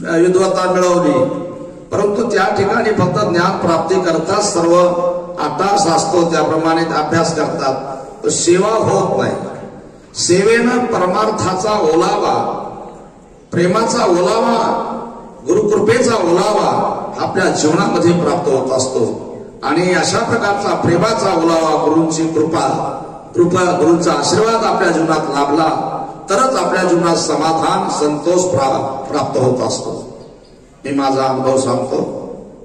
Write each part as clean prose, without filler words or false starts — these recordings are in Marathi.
विद्वत्ता मिळवली, परंतु त्या ठिकाणी फक्त ज्ञान प्राप्ती करता सर्व 8 तास असतो त्याप्रमाणे अभ्यास करतात, सेवा होत नाही. सेवेनं परमार्थाचा ओलावा, प्रेमाचा ओलावा, गुरुकृपेचा ओलावा आपल्या जीवनामध्ये प्राप्त होत असतो. आणि अशा प्रकारचा प्रेमाचा ओलावा, गुरूंची कृपा, गुरूंचा आशीर्वाद आपल्या जीवनात लाभला तरच आपल्या जीवनात समाधान, संतोष प्राप्त होत असतो. मी माझा अनुभव सांगतो.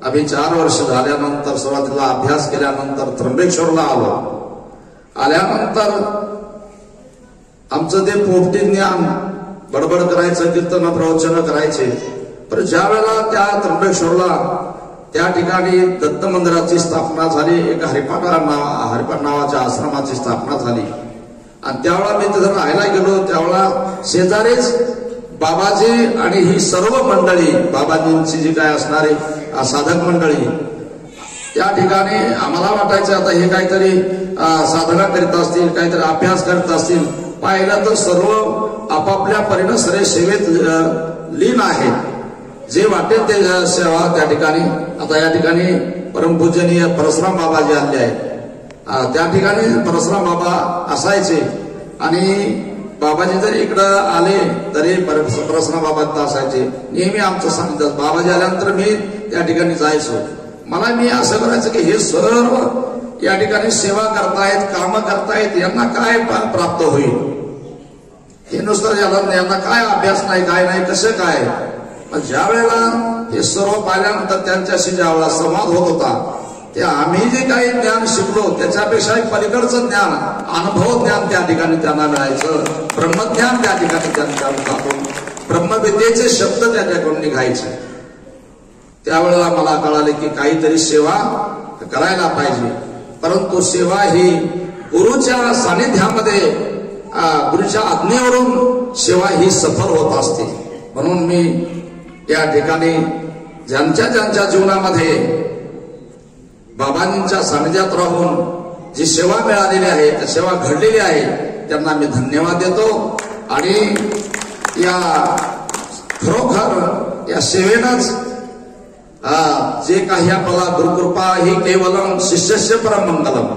आम्ही 4 वर्ष झाल्यानंतर सुरुवातीला अभ्यास केल्यानंतर त्र्यंबकेश्वरला आल्यानंतर आमचं ते पोपटी ज्ञान, बडबड करायचं, कीर्तन प्रवचन करायचे. पण ज्या वेळेला त्या त्र्यंबकेश्वरला त्या ठिकाणी दत्त मंदिराची स्थापना झाली, एक हरिपाठ नावाच्या आश्रमाची स्थापना झाली. आणि त्यावेळेला मी तिथं राहायला गेलो. त्यावेळेला शेजारीच बाबाजी आणि ही सर्व मंडळी, बाबाजींची जी काय असणारी साधक मंडळी, त्या ठिकाणी आम्हाला वाटायचं आता हे काहीतरी साधना करीत असतील, काहीतरी अभ्यास करत असतील. पाहिलं तर सर्व आपापल्या परीनं सरे सेवेत लीन आहेत. जे वाटेल ते सेवा त्या ठिकाणी. आता या ठिकाणी परमपूजनीय परशुराम बाबा जे आले आहेत, त्या ठिकाणी परशुराम बाबा असायचे. आणि बाबाजी जरी इकडं आले तरी परशुराम बाबा असायचे. नेहमी आमचं सांगतात, बाबाजी आल्यानंतर मी त्या ठिकाणी जायचो. मी असं करायचं की हे सर्व या ठिकाणी सेवा करतायत, कामं करतायत, यांना काय प्राप्त होईल? हे नुसतं यांना काय अभ्यास नाही, काय नाही, कसं काय? ज्या वेळेला हे सर्व पाहिल्यानंतर त्यांच्याशी ज्या वेळेला संवाद होत होता, ते आम्ही जे काही ज्ञान शिकलो त्याच्यापेक्षा पलीकडचं ज्ञान, अनुभव ज्ञान त्या ठिकाणी त्यांना मिळायचं. ब्रह्मज्ञान त्या ठिकाणी त्यांच्या मुखातून, ब्रह्मविद्येचे शब्द त्याच्याकडून निघायचे. त्यावेळेला मला कळाले की काहीतरी सेवा करायला पाहिजे. परंतु सेवा ही गुरुच्या सानिध्यामध्ये, गुरुच्या आज्ञेवरून सेवा ही सफल होत असते. म्हणून मी या ठिकाणी ज्यांच्या जीवनामध्ये बाबांच्या सानिध्यात राहून जी सेवा मिळालेली आहे, त्या सेवा घडलेली आहे, त्यांना मी धन्यवाद देतो. आणि या खरोखर या सेवेनंच जे काही आपल्याला गुरुकृपा ही केवलम शिष्यस्य परम मंगलम,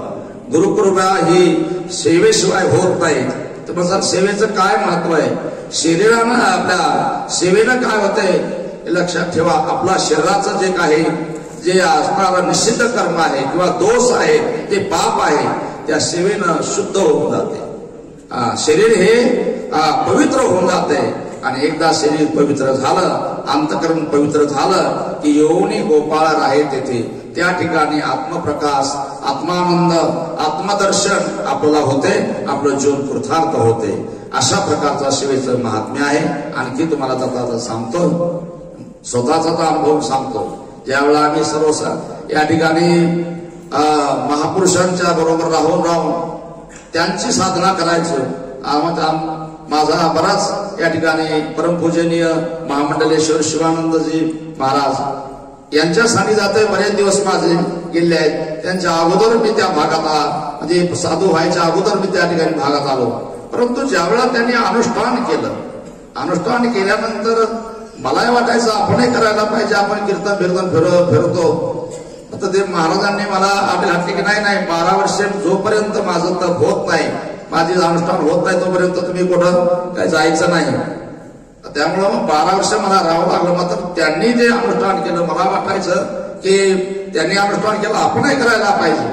गुरुकृपा ही सेवेशिवाय होत नाही. तर मग सेवेचं काय महत्व आहे? शरीरानं, आपल्या सेवेनं काय होतंय लक्षात ठेवा. आपला शरीराचं जे काही जे असणारं निश्चित कर्म आहे किंवा दोष आहे, ते पाप आहे, त्या सेवेनं शुद्ध होऊन जाते. शरीर हे पवित्र होऊन जाते. आणि एकदा शरीर पवित्र झालं, अंतकरण पवित्र झालं की योनी गोपाळ आहे तेथे, त्या ठिकाणी आत्मप्रकाश, आत्मानंद, आत्मदर्शन आपल्याला होते, आपलं जीवन कृतार्थ होते. अशा प्रकारचा सेवेचं महात्म्य आहे. आणखी तुम्हाला आता सांगतो, स्वतःचा अनुभव सांगतो. ज्यावेळेला आम्ही सर्व या ठिकाणी महापुरुषांच्या बरोबर राहून त्यांची साधना करायचो. माझा बराच या ठिकाणी परमपूजनीय महामंडलेश्वर शिवानंदजी महाराज यांच्या सानिध्यात बरेच दिवस माझे गेले आहेत. त्यांच्या अगोदर मी त्या भागात, म्हणजे साधू व्हायच्या अगोदर मी त्या ठिकाणी भागात आलो. परंतु ज्यावेळेला त्यांनी अनुष्ठान केलं, अनुष्ठान केल्यानंतर मलाही वाटायचं आपणही करायला पाहिजे. आपण कीर्तन फिरतो. आता ते महाराजांनी मला आपली घातली की नाही 12 वर्ष जोपर्यंत माझं तप होत नाही, माझे अनुष्ठान होत नाही, तोपर्यंत तुम्ही कुठं काय जायचं नाही. त्यामुळं मग 12 वर्ष मला राहावं लागलं. मात्र त्यांनी जे अनुष्ठान केलं, मला वाटायचं की त्यांनी अनुष्ठान केलं, आपणही करायला पाहिजे.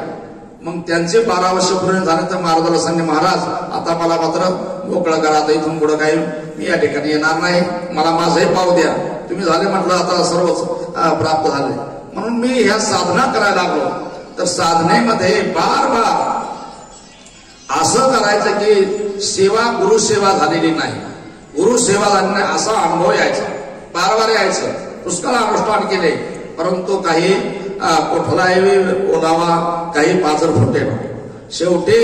मग त्यांचे 12 वर्ष पूर्ण झाले तर महाराजाला सांगणे, महाराज आता मला मात्र मोकळं करा, आता इथून पुढं काही मी या ठिकाणी येणार नाही, मला माझंही पाव द्या. तुम्ही झाले म्हटलं आता सर्वच प्राप्त झाले. म्हणून मी ह्या साधना करायला लागलो. तर साधनेमध्ये बार असं करायचं की सेवा, गुरुसेवा झालेली नाही, गुरुसेवा झाली नाही असा अनुभव यायचा, बार यायचं. पुष्कळ अनुष्ठान केले, परंतु काही कोठलाही ओलावा, काही पाजर फुटे. शेवटी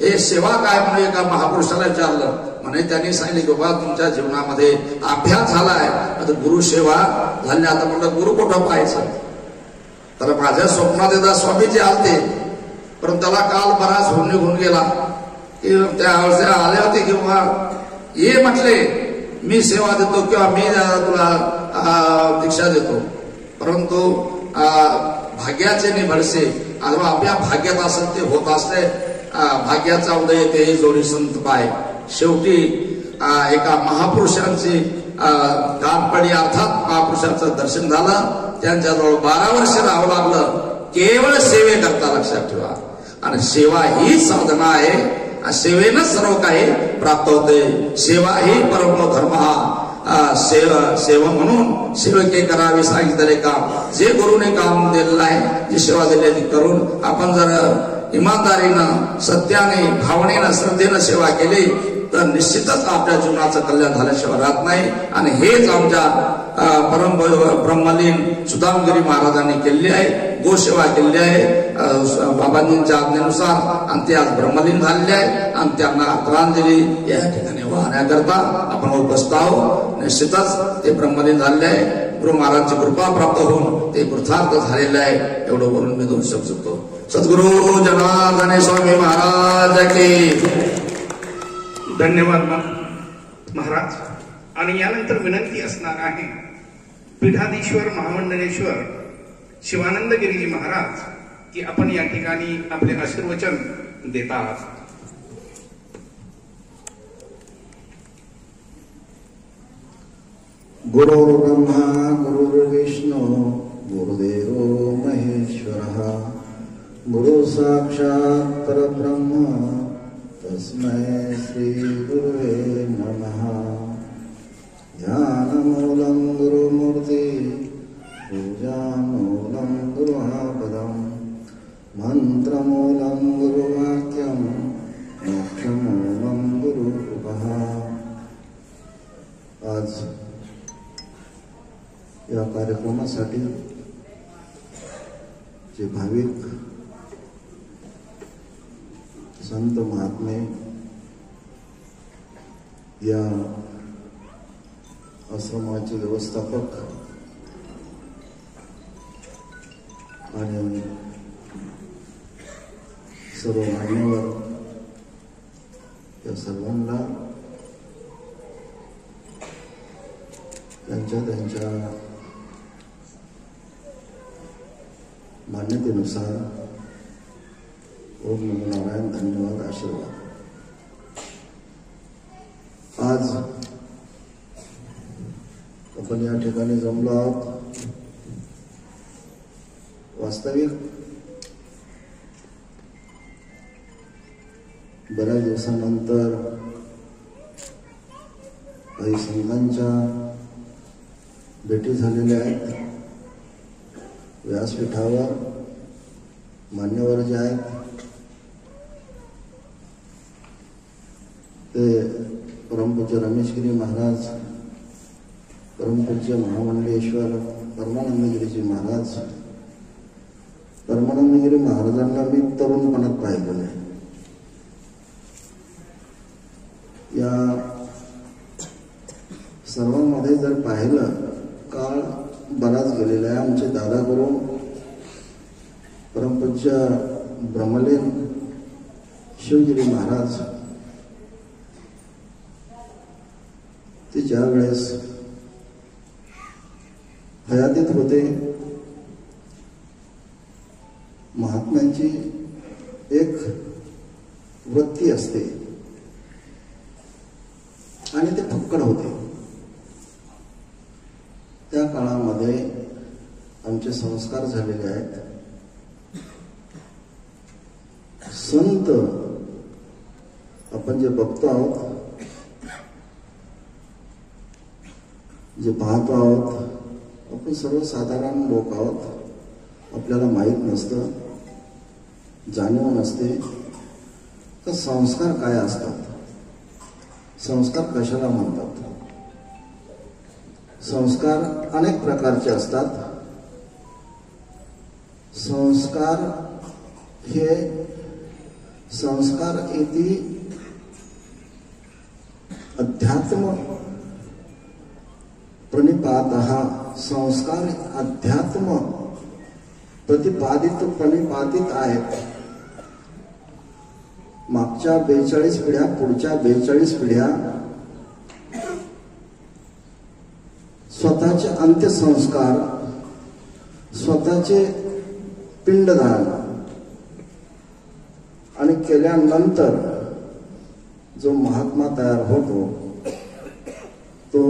हे सेवा काय म्हणून एका महापुरुषाला विचारलं. म्हणे त्यांनी सांगितले की बाबा तुमच्या जीवनामध्ये अभ्यास झालाय, आता गुरुसेवा झाली, आता म्हणलं गुरु कुठं पाहायचं? तर माझ्या स्वप्नात एकदा स्वामीजी आलते, परंतु त्याला काल बराच होऊन निघून गेला. की त्या आले होते किंवा ये म्हटले मी सेवा देतो किंवा मी तुला दीक्षा देतो, परंतु भाग्याचे निभडसे अथवा आपल्या भाग्यात असेल ते होत असले, भाग्याचा उदय ते जोडी संत पाय. शेवटी एका महापुरुषांची गाठपडी अर्थात महापुरुषांचं दर्शन झालं. त्यांच्याजवळ 12 वर्ष राहावं लागलं केवळ सेवेकरता. लक्षात ठेवा, आणि सेवा ही साधना आहे. सेवेनं सर्व काही प्राप्त होते. सेवा ही परमो धर्म हा सेवा म्हणून सेवके करावी सांगितलेले काम, जे गुरुने काम दिलेलं आहे, जी सेवा दिलेली करून आपण जर इमानदारीनं, सत्याने, भावनेनं, श्रद्धेनं सेवा केली तर निश्चितच आपल्या जीवनाचं कल्याण झाल्याशिवाय राहत नाही. आणि हेच आमच्या परम ब्रह्मलीन सुदामगिरी महाराजांनी केली आहे. गोसेवा केली आहे बाबांजींच्या आज्ञेनुसार, आणि ते आज ब्रह्मलीन झालेले आहे. आणि त्यांना आदरांजली या ठिकाणी वाहण्याकरता आपण उपस्थित आहोत. निश्चितच ते ब्रह्मलीन झालेले आहे. गुरु महाराजांची कृपा प्राप्त होऊन ते कृतार्थ झालेले आहे. एवढं बोलून मी 2 शब्द सुटतो. सद्गुरु जनार्दन स्वामी महाराज की धन्यवाद महाराज. आणि यानंतर विनंती असणार आहे पीठाधीश्वर महामंडलेश्वर शिवानंद गिरीजी महाराज की आपण या ठिकाणी आपले आशीर्वचन देतात. गुरुर्ब्रह्मा गुरुर्विष्णू गुरुदेवो महेश्वरः गुरु साक्षात् परब्रह्म तस्मै श्री गुरुवे नमः. ध्यानमूलं गुरुमूर्ति पूजामूलं गुरुपदं मंत्रमूलं गुरुवाक्यं मोक्षमूलं गुरुरूपः. आज या कार्यक्रमासाठी जे भाविक संत महात्मे या आश्रमाचे व्यवस्थापक आणि सर्व मान्यवर या सर्वांना त्यांच्या मान्यतेनुसार ओम नमो नारायण, धन्यवाद, आशीर्वाद. आज आपण या ठिकाणी जमलो आहोत. वास्तविक बऱ्याच दिवसानंतर काही संतांच्या भेटी झालेल्या आहेत. व्यासपीठावर मान्यवर जे आहेत ते परमपूज्य रमेशगिरी महाराज, परमपूज्य महामंडलेश्वर परमानंदगिरीजी महाराज. परमानंदगिरी महाराजांना मी तरुणपणात पाहिलेलं आहे. या सर्वांमध्ये जर पाहिलं, काळ बराच गेलेला आहे. आमचे दादा गुरु परमपूज्य ब्रह्मलीन शिवगिरी महाराज ते ज्या वेळेस हयातीत होते, महात्म्यांची एक वृत्ती असते आणि ते फक्कड होते. त्या काळामध्ये आमचे संस्कार झालेले आहेत. संत आपण जे बघतो आहोत, जे पाहतो आहोत, आपण सर्वसाधारण लोक आहोत. आपल्याला माहीत नसतं, जाणीव नसते तर संस्कार काय असतात, संस्कार कशाला म्हणतात. संस्कार अनेक प्रकारचे असतात. संस्कार हे संस्कार इति अध्यात्म प्रणिपातः. संस्कार अध्यात्म प्रणिपातित आहेत. मागच्या 42 पिढ्या, पुढच्या 42 पिढ्या स्वतःचे अंत्यसंस्कार, स्वतःचे पिंडदान आणि केल्यानंतर जो महात्मा तयार होतो तो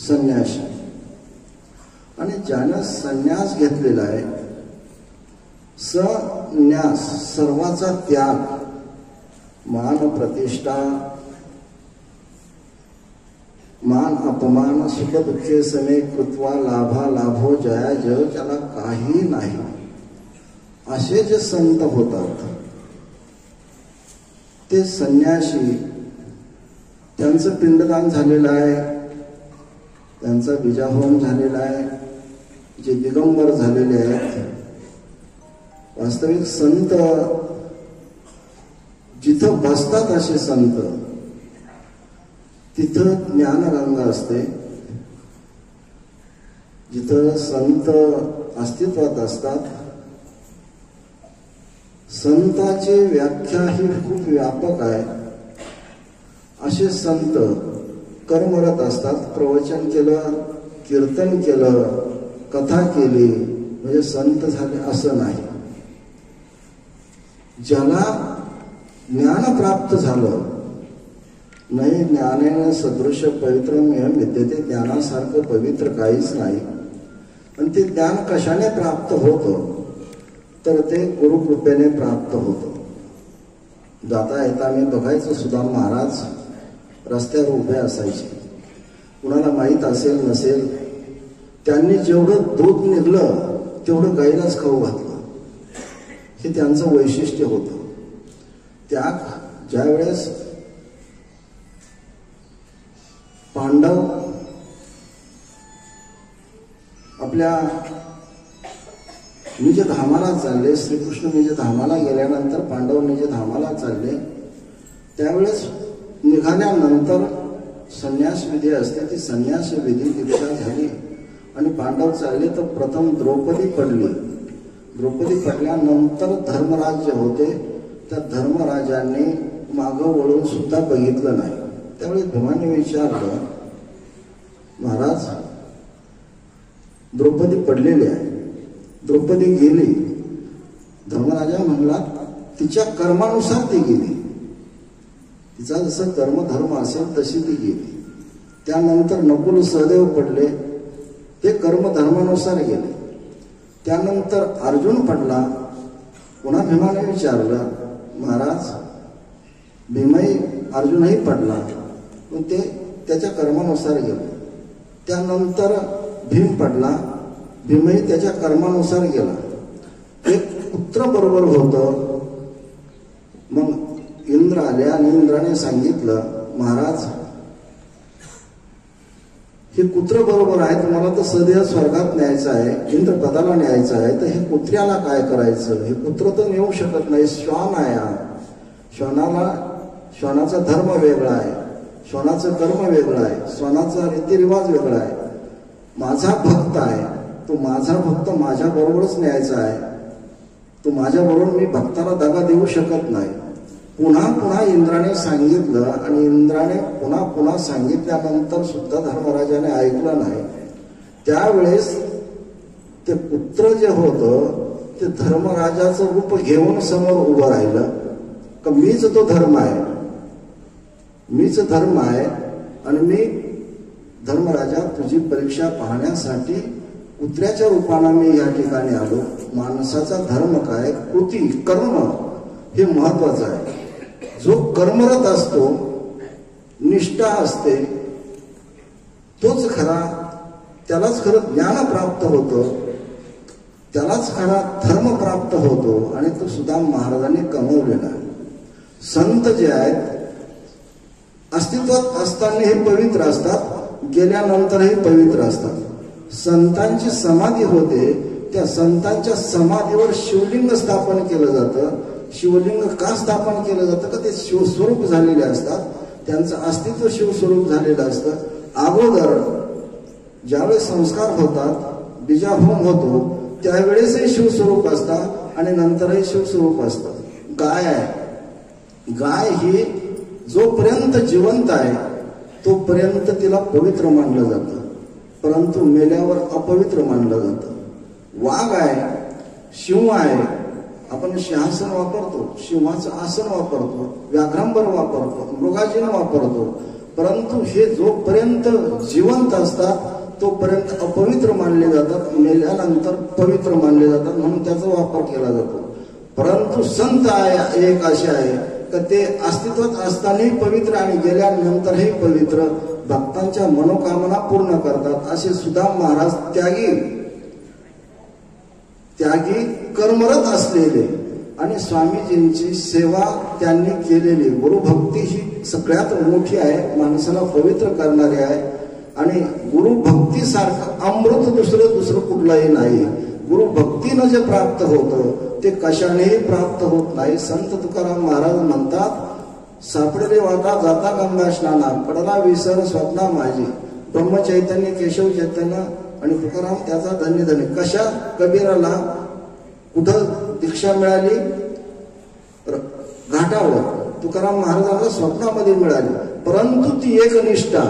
संन्यासी. आणि ज्यानं संन्यास घेतलेला आहे, संन्यास सर्वाचा त्याग, मान प्रतिष्ठा, मान अपमान, सुख दुःखे समे कृत्वा लाभा लाभो जया जय, त्याला काही नाही असे जे संत होतात ते संन्यासी, त्यांचं पिंडदान झालेलं आहे, त्यांचा बीजाहोम झालेला आहे, जे दिगंबर झालेले आहेत. वास्तविक संत जिथं बसतात असे संत, तिथं ज्ञानगंगा असते. जिथं संत अस्तित्वात असतात, संताची व्याख्या ही खूप व्यापक आहे. असे संत कर्मरत असतात. प्रवचन केलं, कीर्तन केलं, कथा केली म्हणजे संत झाले असं नाही. ज्याला ज्ञान प्राप्त झालं, नाही ज्ञानेन सदृश पवित्रमेव विद्यते, ज्ञानासारखं पवित्र काहीच नाही. आणि ते ज्ञान कशाने प्राप्त होतं तर ते गुरुकृपेने प्राप्त होतं. जाता येता मी बघायचो सुद्धा महाराज रस्त्यावर उभे असायचे. कुणाला माहीत असेल नसेल, त्यांनी जेवढं दूध निघलं तेवढं गाईलाच खाऊ घातलं. हे त्यांचं वैशिष्ट्य होतं. त्या ज्यावेळेस पांडव आपल्या निज धामाला चालले, श्रीकृष्ण निज धामाला गेल्यानंतर पांडव निज धामाला चालले, त्यावेळेस निघाल्यानंतर संन्यास विधी असते, ती संन्यास विधी दीक्षा झाली आणि पांडव चालले तर प्रथम द्रौपदी पडली. द्रौपदी पडल्यानंतर धर्मराज होते, त्या धर्मराजांनी मागं वळून सुद्धा बघितलं नाही. त्यावेळी भीमाने विचारलं, महाराज द्रौपदी पडलेली आहे, द्रौपदी गेली. धर्मराजा म्हणला, तिच्या कर्मानुसार ती गेली, तिचा जसं कर्मधर्म असेल तशी ती गेली. त्यानंतर नकुल सहदेव पडले, ते कर्मधर्मानुसार गेले. त्यानंतर अर्जुन पडला. पुन्हा भीमाने विचारलं, महाराज भीमही अर्जुनही पडला, पण ते त्याच्या कर्मानुसार गेले. त्यानंतर भीम पडला, भीमही त्याच्या कर्मानुसार गेला. एक पुत्र बरोबर होतं. मग इंद्र आले आणि इंद्राने सांगितलं, महाराज हे कुत्र बरोबर आहे, तुम्हाला तर सदैव स्वर्गात न्यायचं आहे, इंद्रपदाला न्यायचं आहे, तर हे कुत्र्याला काय करायचं? हे कुत्र तर नेऊ शकत नाही, श्वान आहे हा. श्वानाचा धर्म वेगळा आहे, श्वानाचं कर्म वेगळं आहे, श्वानाचा रीतिरिवाज वेगळा आहे. माझा भक्त आहे, तो माझा भक्त माझ्या बरोबरच न्यायचा आहे, तो माझ्या बरोबर मी भक्ताला दगा देऊ शकत नाही. पुन्हा पुन्हा इंद्राने सांगितलं आणि इंद्राने पुन्हा पुन्हा सांगितल्यानंतर सुद्धा धर्मराजाने ऐकलं नाही. त्यावेळेस ते पुत्र जे होतं ते धर्मराजाचं रूप घेऊन समोर उभं राहिलं, का मीच तो धर्म आहे, मीच धर्म आहे आणि मी धर्मराजा तुझी परीक्षा पाहण्यासाठी कुत्र्याच्या रूपाने मी या ठिकाणी आलो. माणसाचा धर्म काय, कृती कर्म हे महत्वाचं आहे. जो कर्मरत असतो, निष्ठा असते, तोच खरा, त्यालाच खरं ज्ञान प्राप्त होतं, त्यालाच खरा धर्म प्राप्त होतो. आणि तो सुद्धा महाराजांनी कमवलेला आहे. संत जे आहेत अस्तित्वात असताना हे पवित्र असतात, गेल्यानंतरही पवित्र असतात. संतांची समाधी होते, त्या संतांच्या समाधीवर शिवलिंग स्थापन केलं जातं. शिवलिंग का स्थापन केलं जातं? का ते शिवस्वरूप झालेले असतात, त्यांचं अस्तित्व शिवस्वरूप झालेलं असतं. अगोदर ज्यावेळेस संस्कार होतात, बीजाहोम होतो, त्यावेळेसही शिवस्वरूप असतात आणि नंतरही शिवस्वरूप असतं. गाय आहे, गाय ही जोपर्यंत जिवंत आहे तोपर्यंत तिला पवित्र मानलं जातं, परंतु मेल्यावर अपवित्र मानलं जातं. वाघ आहे, शिव आहे, आपण सिंहासन वापरतो, सिंहाचं आसन वापरतो, व्याघ्रांबर वापरतो, मृगाजीन वापरतो, परंतु हे जोपर्यंत जिवंत असतात तोपर्यंत अपवित्र मानले जातात, मेल्यानंतर पवित्र मानले जातात, म्हणून त्याचा वापर केला जातो. परंतु संत आहे एक असे आहे की ते अस्तित्वात असतानाही पवित्र आणि गेल्यानंतरही पवित्र, भक्तांच्या मनोकामना पूर्ण करतात. असे सुदाम महाराज त्यागी कर्मरत असलेले आणि स्वामीजींची सेवा त्यांनी केलेली. गुरुभक्ती ही सगळ्यात मोठी आहे, माणसाला पवित्र करणारी आहे. आणि गुरुभक्तीसारखं अमृत दुसरं कुठलाही नाही. गुरुभक्तीनं जे प्राप्त होतं ते कशानेही प्राप्त होत नाही. संत तुकाराम महाराज म्हणतात, सापडले वाटा जाता गंगा स्नाना, पडला विसर स्वप्ना माझी. ब्रह्मचैतन्य, केशव चैतन्य आणि तुकाराम त्याचा धन्य धन्य. कशा कबीराला कुठं दीक्षा मिळाली? घाटावर. तुकाराम महाराजांना स्वप्नामध्ये मिळाली, परंतु ती एकनिष्ठा,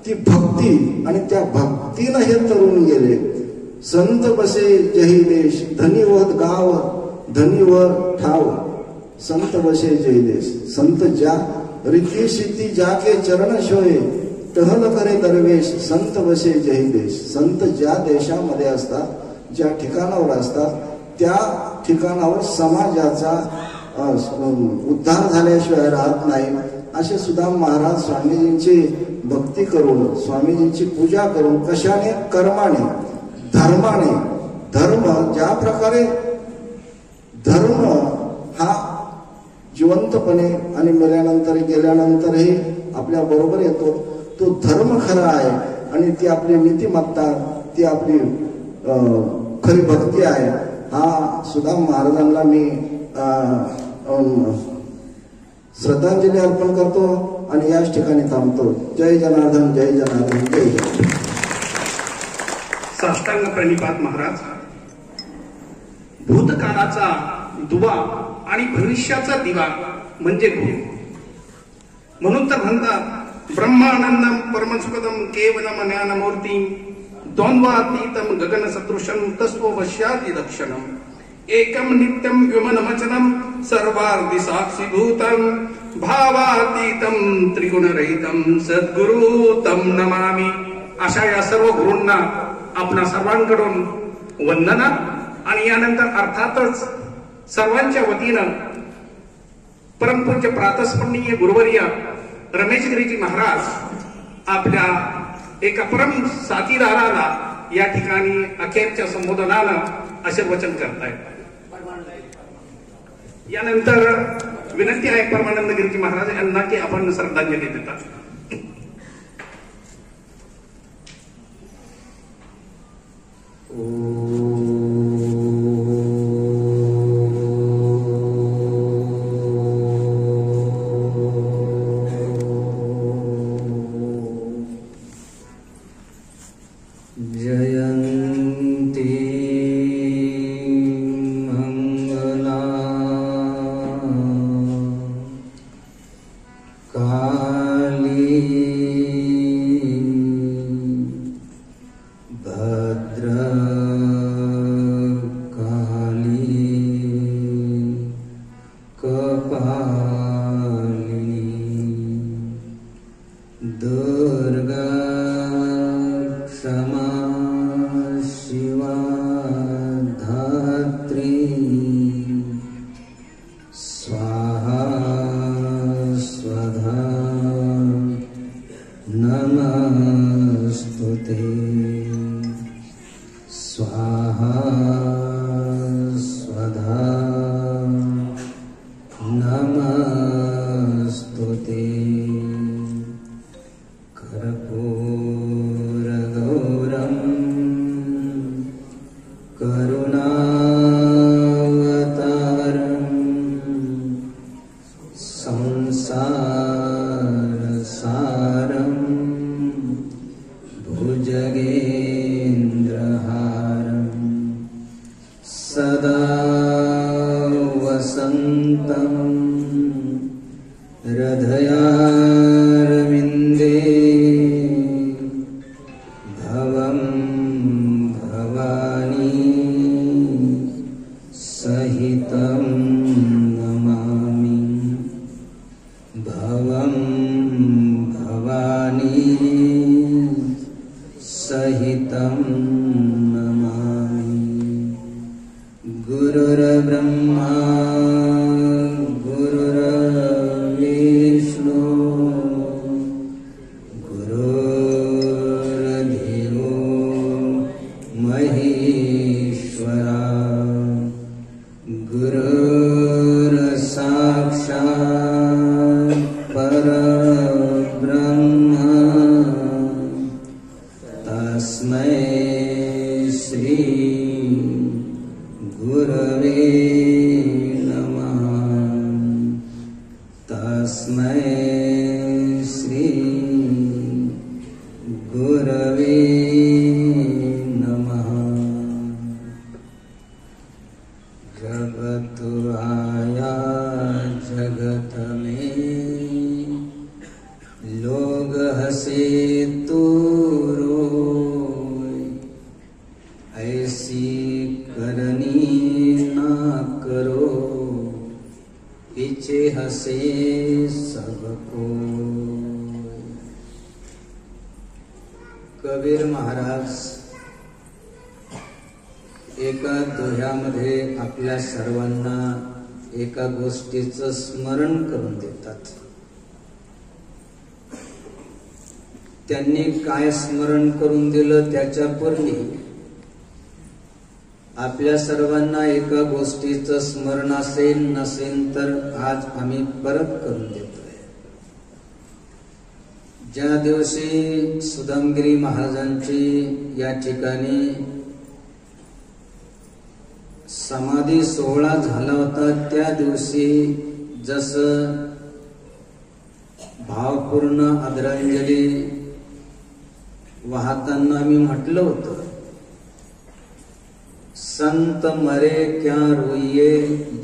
ती भक्ती, आणि त्या भक्तीनं हे तरुण गेले. संत बसे जही देश, धनीवत गाव, धनीवर ठाव. संत बसे जही देश, संत ज्या रीती शिती जाके चरण शोये, टहल करे दरवेश. संत बसे जही देश, संत ज्या देशामध्ये असतात, ज्या ठिकाणावर असतात, त्या ठिकाणावर समाजाचा उद्धार झाल्याशिवाय राहत नाही. असे सुदाम महाराज स्वामीजींची भक्ती करून, स्वामीजींची पूजा करून, कशाने? कर्माने, धर्माने. धर्म ज्या प्रकारे, धर्म हा जिवंतपणे आणि मेल्यानंतर गेल्यानंतरही आपल्या बरोबर येतो, तो धर्म खरा आहे. आणि ती आपली नीतिमत्ता, ती आपली खरी भक्ती आहे. हा सुदाम महाराजांना मी श्रद्धांजली अर्पण करतो आणि याच ठिकाणी थांबतो. जय जनार्दन, जय जनार्दन, जय जनार्दन. साष्टांग प्रणिपात महाराज. भूतकाळाचा दुवा आणि भविष्याचा दिवा म्हणजे गुरु. म्हणून तर म्हणतात, ब्रह्मानंदम परमसुखदम केवलम ज्ञानमूर्ती, द्वंद्वातीतम गगन सदृशम तस्वश्याति लक्षणम, एकम नित्यम विमनमचनम सर्वार्धि साक्षीभूतम, भावातीतम त्रिगुणरहितम सद्गुरु तम नमामि. अशा या सर्व गुरूंना आपणा सर्वांकडून वंदना. आणि यानंतर अर्थातच सर्वांच्या वतीनं परमपूज्य प्रातस्मरणीय गुरुवर्य रमेशगिरीजी महाराज आपल्या एका परम साथीदाराला या ठिकाणी अखेरच्या संबोधनानं आशीर्वचन करतायत. यानंतर विनंती आहे परमानंद गिरीजी महाराज यांना की आपण श्रद्धांजली देतात. हृदयारविन्दे तं नमामि। गुरुर्ब्रह्मा गुरुर्विष्णु गुरुर्देवो महेश्वरा गुरुर्साक्षात् परब्रह्म तस्मै श्री गुरवे नमः। तस्मै श्री गुरवे नमः। जगत आया जगत में लोग हंसे तो रोए, ऐसी करनी ना करो, पीछे हंसे सबको। कबीर महाराज एका दोह्यामध्ये आपल्या सर्वांना एका गोष्टीचं स्मरण करून देतात. त्यांनी काय स्मरण करून दिलं त्याच्यापूर्वी आपल्या सर्वांना एका गोष्टीचं स्मरण असेल नसेल तर आज आम्ही परत करून देतोय. ज्या दिवशी सुदामगिरी महाराजांची या ठिकाणी समाधी सोहळा झाला होता, त्या दिवशी जसं भावपूर्ण आदरांजली वाहताना मी म्हटलं होतं, संत मरे क्या रोइए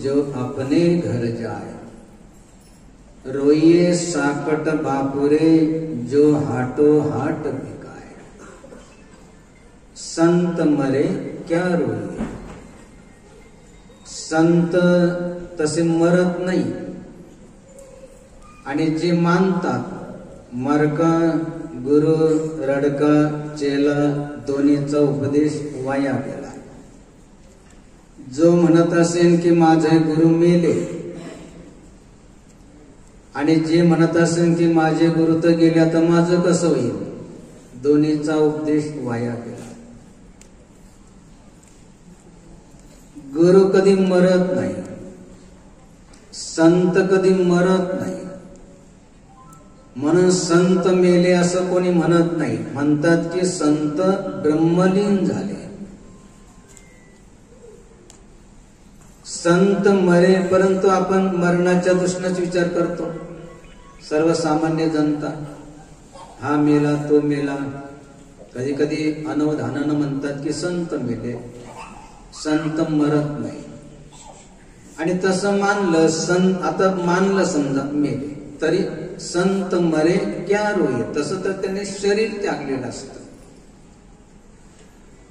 जो अपने घर जाए, रोइए साकट बापुरे जो हाटो हाट बिकाए। संत मरे क्या रोइए, संत तसे मरत नाही, आणि जे मानतात मरका गुरु रडका चेला दोन्हीचा उपदेश वाया गेला. जो म्हणत असेल की माझे गुरु मेले, आणि जे म्हणत असेल की माझे गुरु तर गेले आता माझं कसं होईल, दोन्हीचा उपदेश वाया गेला. गुरु कधी मरत नाही, संत कधी मरत नाही. म्हणून संत मेले असं कोणी म्हणत नाही. म्हणतात की संत ब्रह्मलीन झाले. संत मरे, परंतु आपण मरणाच्या दृष्टीनेच विचार करतो. सर्वसामान्य जनता हा मेला तो मेला, कधी कधी अनवधानानं म्हणतात की संत मेले. संत मरत नाही. आणि तसं मानलं, आता मानलं समजा मेले, तरी संत मरे क्या रोये, तसं तर त्याने शरीर त्यागलेलं असतं.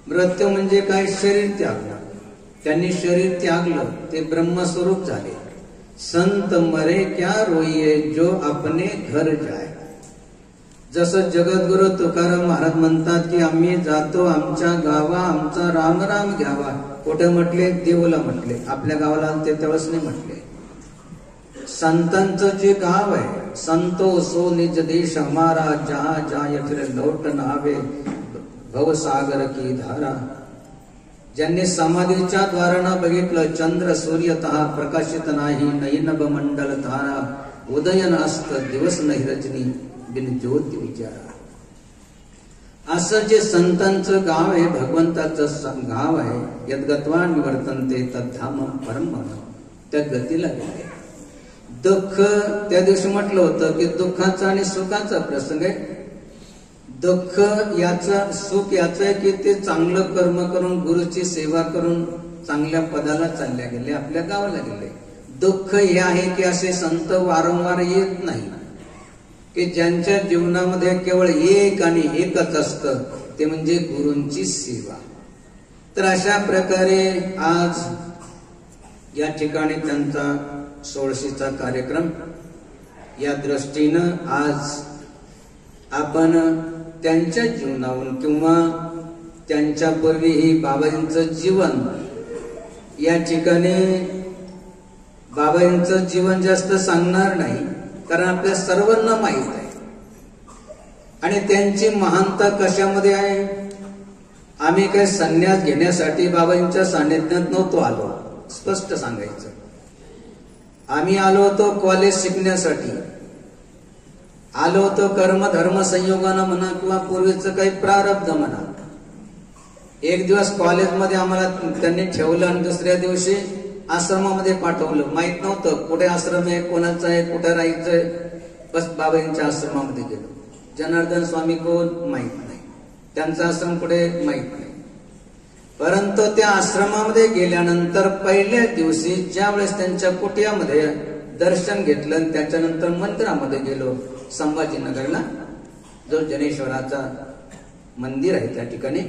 मृत्यू म्हणजे काय, शरीर त्यागलं. त्यांनी शरीर त्यागलं, ते ब्रह्मस्वरूप झाले. संत मरे क्या रोइए जो अपने घर जाए. जसं जगद्गुरु तुकाराम महाराज म्हणतात की आम्ही जातो आमच्या गावा, आमचा राम राम घ्यावा. कुठे म्हटले, देवला म्हटले. आपल्या गावाला ते तेव्हाच नाही म्हटले. संतांचं जे गाव आहे, संतो सो निज देश हमारा, जहा जाय फिर लौट न आवे, भवसागर की धारा. ज्यांनी समाधीच्या द्वारानं बघितलं, चंद्र सूर्यतः प्रकाशित नाही, नयनभ मंडल तारा, उदयन असत दिवस नाही रजनी, बिन ज्योती विचारा. असं जे संतांचं गाव आहे, भगवंताचं गाव आहे, यद्गत्वा निवर्तन्ते तद्धाम परम, त्या गतीला गेले. दुःख त्या दिवशी म्हटलं होतं की दुःखाचा आणि सुखाचा प्रसंग आहे. दुःख याचं, सुख याचं आहे की ते चांगलं कर्म करून, गुरुची सेवा करून चांगल्या पदाला चालल्या गेले, आपल्या गावाला गेले. दुःख हे आहे की असे संत वारंवार येत नाही, की ज्यांच्या जीवनामध्ये केवळ एक आणि एकच असतं, ते म्हणजे गुरूंची सेवा. तर अशा प्रकारे आज या ठिकाणी त्यांचा 16शीचा कार्यक्रम, या दृष्टीनं आज आपण त्यांच्या जीवनावरून किंवा त्यांच्यापूर्वी बाबाजींचं जीवन, या ठिकाणी बाबाजींचं जीवन जास्त सांगणार नाही, कारण आपल्या सर्वांना माहित आहे. आणि त्यांची महानता कशामध्ये आहे? आम्ही काही संन्यास घेण्यासाठी बाबाजींच्या सानिध्यात नव्हतो आलो, स्पष्ट सांगायचं. आम्ही आलो होतो कॉलेज शिकण्यासाठी, आलो होतो कर्म धर्म संयोगानं म्हणा किंवा पूर्वीचं काही प्रारब्ध म्हणा. एक दिवस कॉलेजमध्ये आम्हाला त्यांनी ठेवलं आणि दुसऱ्या दिवशी आश्रमामध्ये पाठवलं. माहित नव्हतं कुठे आश्रम आहे, कोणाचा आहे, कुठे राहायचंय. बस बाबाजींच्या आश्रमामध्ये गेलो. जनार्दन स्वामी कोण माहित नाही, त्यांचा आश्रम कुठे माहित नाही. परंतु त्या आश्रमामध्ये गेल्यानंतर पहिल्या दिवशी ज्या वेळेस त्यांच्या कुटियामध्ये दर्शन घेतलं आणि त्याच्यानंतर मंदिरामध्ये गेलो, संभाजीनगरला जो जनेश्वराचा मंदिर आहे त्या ठिकाणी,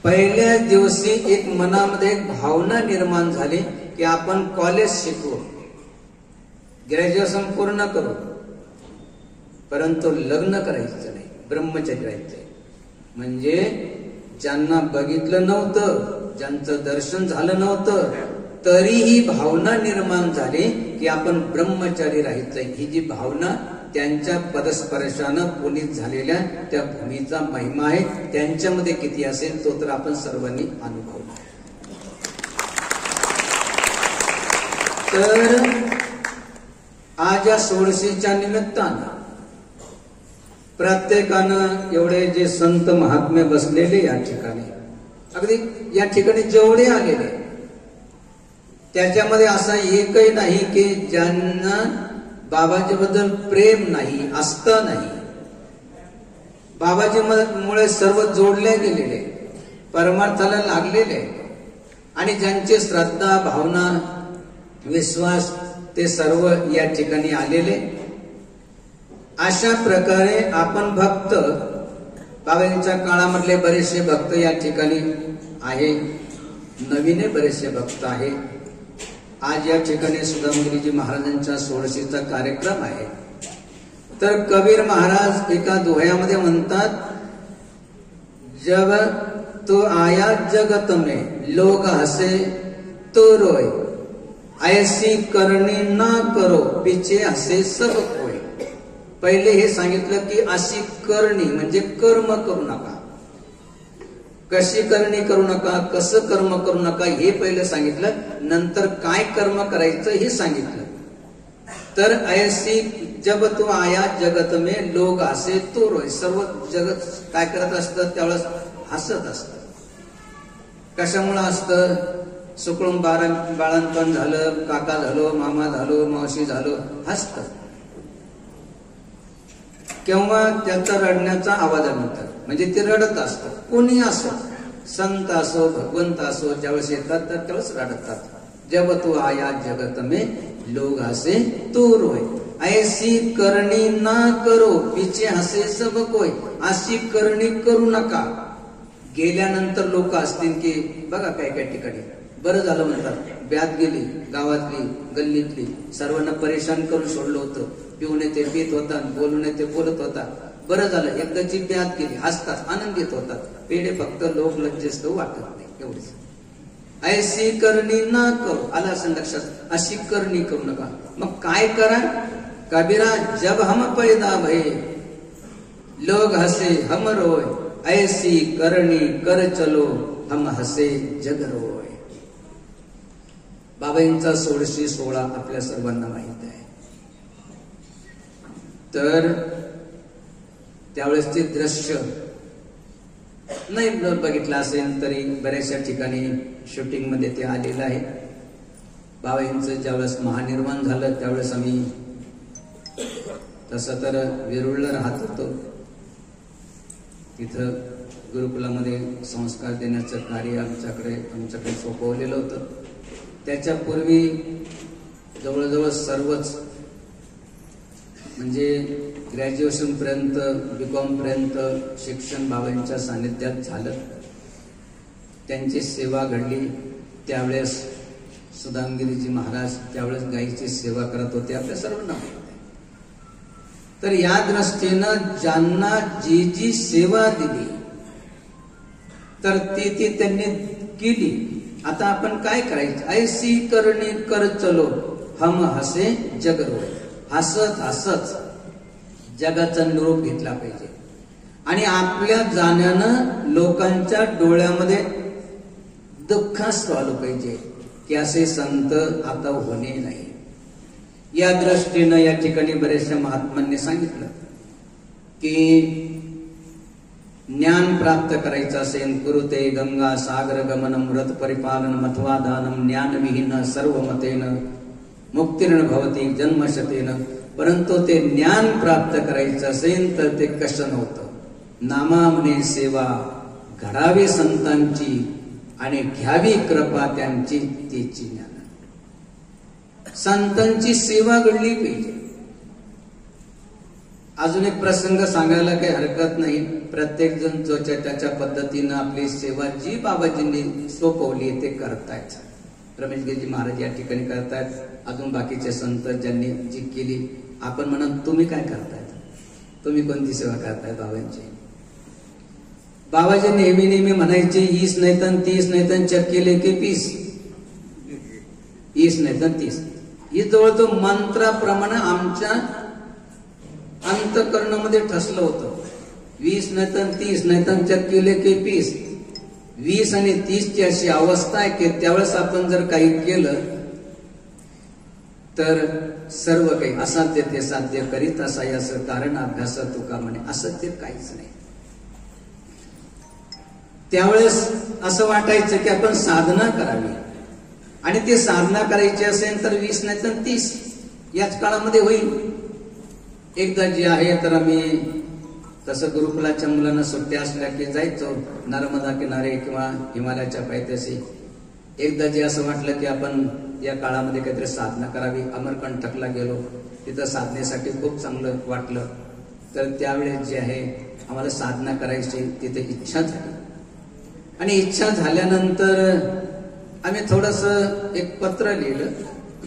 पहिल्या दिवशी एक मनामध्ये एक भावना निर्माण झाली की आपण कॉलेज शिकू, ग्रॅज्युएशन पूर्ण करू, परंतु लग्न करायचं नाही, ब्रह्मचर्य राहायचंय. म्हणजे ज्यांना बघितलं नव्हतं, ज्यांचं दर्शन झालं नव्हतं, तरीही भावना निर्माण झाली की आपण ब्रह्मचारी राहायचंय. ही जी भावना त्यांच्या पदस्पर्शानं पुनीत झालेल्या त्या भूमीचा महिमा आहे. त्यांच्यामध्ये किती असेल तो तर आपण सर्वांनी अनुभवला. तर आज या 16शीच्या निमित्तानं प्रत्येकानं एवढे जे संत महात्मे बसलेले या ठिकाणी, अगदी या ठिकाणी जेवढे आलेले, त्याच्यामध्ये असा एकही नाही की ज्यांना बाबाजी बद्दल प्रेम नाही, आस्था नाही. बाबाजी मुळे सर्व जोडले गेलेले, परमार्थाला लागलेले, आणि ज्यांची श्रद्धा भावना विश्वास ते सर्व या ठिकाणी आलेले. अशा प्रकारे आपण भक्त, बाबाजींच्या काळामधले बरेचसे भक्त या ठिकाणी आहे, नवीन बरेचसे भक्त आहे. आज या ठिकाणी सुदामगिरीजी महाराजांच्या 16शीचा कार्यक्रम आहे. तर कबीर महाराज एका दोह्यामध्ये म्हणतात, जब तो आया जगत में लोग हसे तो रोय, ऐसी करणी ना करो पीछे हसे सब कोय. पहिले हे सांगितलं की अशी करणी म्हणजे कर्म करू नका, कशी करणी करू नका, कसं कर्म करू नका हे पहिलं सांगितलं. नंतर काय कर्म करायचं हे सांगितलं. तर ऐसी जब तो आया जगत में लोग हसे तो रोय, सर्व जगत काय करत असतं त्यावेळेस हसत असत. कशामुळे असतं? सुकळून बाळांपण झालं, काका झालो, मामा झालो, मावशी झालो, हसत. केव्हा त्याचा रडण्याचा आवाज म्हणतात, म्हणजे ते रडत असतात. कोणी असो, संत असो, भगवंत असो, ज्यावेळेस येतात तर त्यावेळेस रडतात. जब तू आया जगत में लोग हसे तो रोय, ऐसी करणी ना करो पीछे हसे सब कोय. अशी करणी करू नका. गेल्यानंतर लोक असतील की बघा काय काय ठिकाणी बरं झालं म्हणतात, ब्यात गेली, गावातली गल्लीतली सर्वांना परेशान करून सोडलं होतं. पिऊन ते पित होता, बोलून ते बोलत होता, बरं झालं एकदाची ब्यात गेली, हसतात, आनंदित होतात. पेढे फक्त लोक लज्जेस्त वाटत नाही, एवढीच. ऐसी करणी ना करो, आला असं लक्षात, अशी करणी करू नका. मग काय करा? कबीरा जब हम पैदा भये लोग हसे हम रोय, ऐसी करणी कर चलो हम हसे जग रोय. बाबांचा 16शी सोहळा आपल्या सर्वांना माहित आहे. तर त्यावेळेस ते दृश्य नाही बघितलं असेल तरी बऱ्याचशा ठिकाणी शूटिंग मध्ये ते आलेलं आहे. बाबांचं ज्यावेळेस महानिर्वाण झालं त्यावेळेस आम्ही तसं तर वेरूळला राहत होतो. तिथं गुरुकुलामध्ये संस्कार देण्याचं कार्य आमच्याकडे सोपवलेलं होतं. त्याच्यापूर्वी जवळजवळ सर्वच म्हणजे ग्रॅज्युएशन पर्यंत, बीकॉम पर्यंत शिक्षण बाबांच्या सानिध्यात झालं. त्यांची सेवा घडली. त्यावेळेस सुदामगिरीजी महाराज त्यावेळेस गायीची सेवा करत होते, आपल्या सर्वांना. तर या दृष्टीनं ज्यांना जी जी सेवा दिली तर ती त्यांनी केली. आता आपण काय करायचं? ऐसी करणी कर चलो हम हसे जग रोय. हसत हसत जगाचा निरोप घेतला पाहिजे आणि आपल्या जाण्यानं लोकांच्या डोळ्यामध्ये दुःखास्त्र आलं पाहिजे की असे संत आता होणे नाही. या दृष्टीनं या ठिकाणी बरेचशा महात्मांनी सांगितलं की ज्ञान प्राप्त करायचं असेल कुरुते गंगा सागर गमनम व्रत परिपालन मथवा दानम ज्ञान विहीन सर्व मतेन मुक्तीर्ण भवती जन्मशतेन. परंतु ते ज्ञान प्राप्त करायचं असेल तर ते कष्ट नव्हतं. नामामने सेवा घडावी संतांची आणि घ्यावी कृपा त्यांची तीची ज्ञान. संतांची सेवा घडली पाहिजे. अजून एक प्रसंग सांगायला काही हरकत नाही. प्रत्येक जण जो त्याच्या पद्धतीनं आपली सेवा जी बाबाजींनी सोपवली ते करतायत. रमेशगिरीजी महाराज या ठिकाणी करतायत. अजून बाकीचे संत ज्यांनी जी केली. आपण म्हणा तुम्ही काय करतायत? तुम्ही कोणती सेवा करतायत बाबांची? बाबाजी नेहमी नेहमी म्हणायचे 20 नाही तर 30 नाही तर चक्की लेके 20. 20 नाही तर 30 ही जवळजवळ मंत्राप्रमाणे आमच्या अंतःकरणामध्ये ठसलं होतं. 20 नाही तर 30 नाही तर चक्की लेके 20. 20 आणि 30 ची अशी अवस्था आहे की त्यावेळेस आपण जर काही केलं तर सर्व काही असाध्य ते साध्य करीत असाय असं कारण अभ्यास तुका म्हणे. असत्य काहीच नाही. त्यावेळेस असं वाटायचं की आपण साधना करावी आणि ते साधना करायची असेल तर 20 नाही तर 30 याच काळामध्ये होईल. एकदा जे आहे तर आम्ही तसं गुरुकुलाच्या मुलांना सुट्ट्या असल्या की जायचो नर्मदा किनारे किंवा हिमालयाच्या पायथ्याशी. एकदा जे असं वाटलं की आपण या काळामध्ये काहीतरी साधना करावी. अमरकंटकला गेलो. तिथं साधनेसाठी खूप चांगलं वाटलं. तर त्यावेळेस जे आहे आम्हाला साधना करायची तिथे इच्छा झाली आणि इच्छा झाल्यानंतर आम्ही थोडस एक पत्र लिहिलं.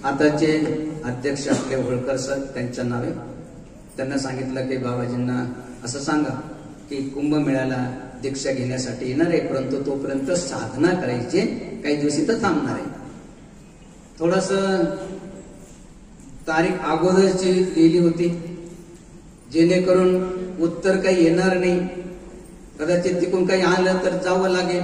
आताचे अध्यक्ष आपले होळकर सर त्यांच्या नावे त्यांना सांगितलं की बाबाजींना असं सांगा की कुंभमेळ्याला दीक्षा घेण्यासाठी येणार आहे परंतु तोपर्यंत साधना करायची. काही दिवस इथं थांबणार आहे. थोडस तारीख अगोदरची लिहिली होती जेणेकरून उत्तर काही येणार नाही. कदाचित तिकडून काही आलं तर जावं लागेल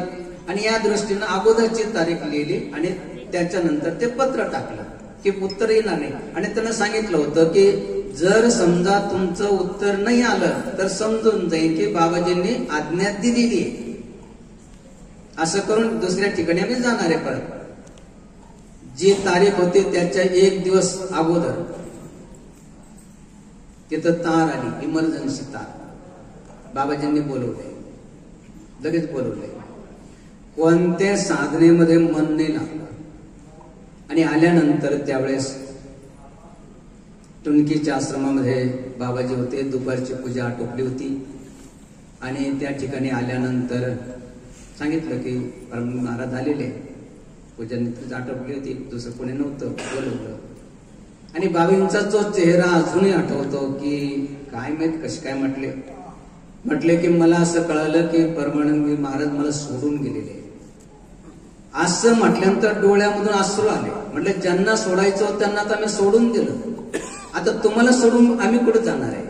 आणि या दृष्टीनं अगोदरची तारीख लिहिली आणि त्याच्यानंतर ते पत्र टाकलं की उत्तर येणार नाही. आणि त्यांना सांगितलं होतं की जर समजा तुमचं उत्तर नाही आलं तर समजून जाईल की बाबाजींनी आज्ञा दिलेली आहे. असं करून दुसऱ्या ठिकाणी आम्ही जाणार आहे. परत जी तारीख होती त्याच्या 1 दिवस अगोदर तिथं तार आली. इमर्जन्सी तार. बाबाजींनी बोलवले. लगेच बोलवले. कोणत्या साधनेमध्ये मन नाही लागलं. आणि आल्यानंतर त्यावेळेस टुनकीच्या आश्रमामध्ये बाबाजी होते. दुपारची पूजा आटोपली होती आणि त्या ठिकाणी आल्यानंतर सांगितलं की परम महाराज आलेले. पूजा नित्य आटोपली होती. दुसरं कोणी नव्हतं. बोलवलं आणि बाबांचा जो चेहरा अजूनही आठवतो की काय माहित कसे काय म्हटले की मला असं कळालं की परमानंद महाराज मला सोडून गेलेले. असं म्हटल्यानंतर डोळ्यामधून अश्रू आले. म्हटलं ज्यांना सोडायचं होतं त्यांना तर आम्ही सोडून दिलं. आता तुम्हाला सोडून आम्ही कुठे जाणार आहे?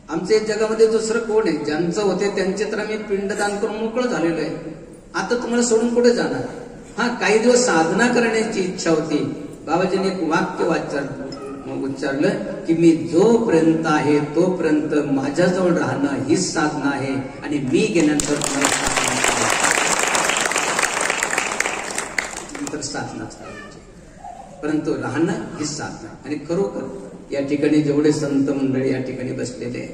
आमच्या जगामध्ये दुसरं कोण आहे? ज्यांचं होते त्यांचे तर आम्ही पिंडदान करून मोकळं झालेलो आहे. आता तुम्हाला सोडून कुठे जाणार? हा काही दिवस साधना करण्याची इच्छा होती. बाबाजींनी एक वाक्य उच्चारलं की मी जोपर्यंत आहे तोपर्यंत माझ्याजवळ राहणं हीच साधना आहे आणि मी गेल्यानंतर साधनाच करायची. परंतु राहणं हीच साधना. आणि खरोखर या ठिकाणी जेवढे संत मंडळी या ठिकाणी बसलेले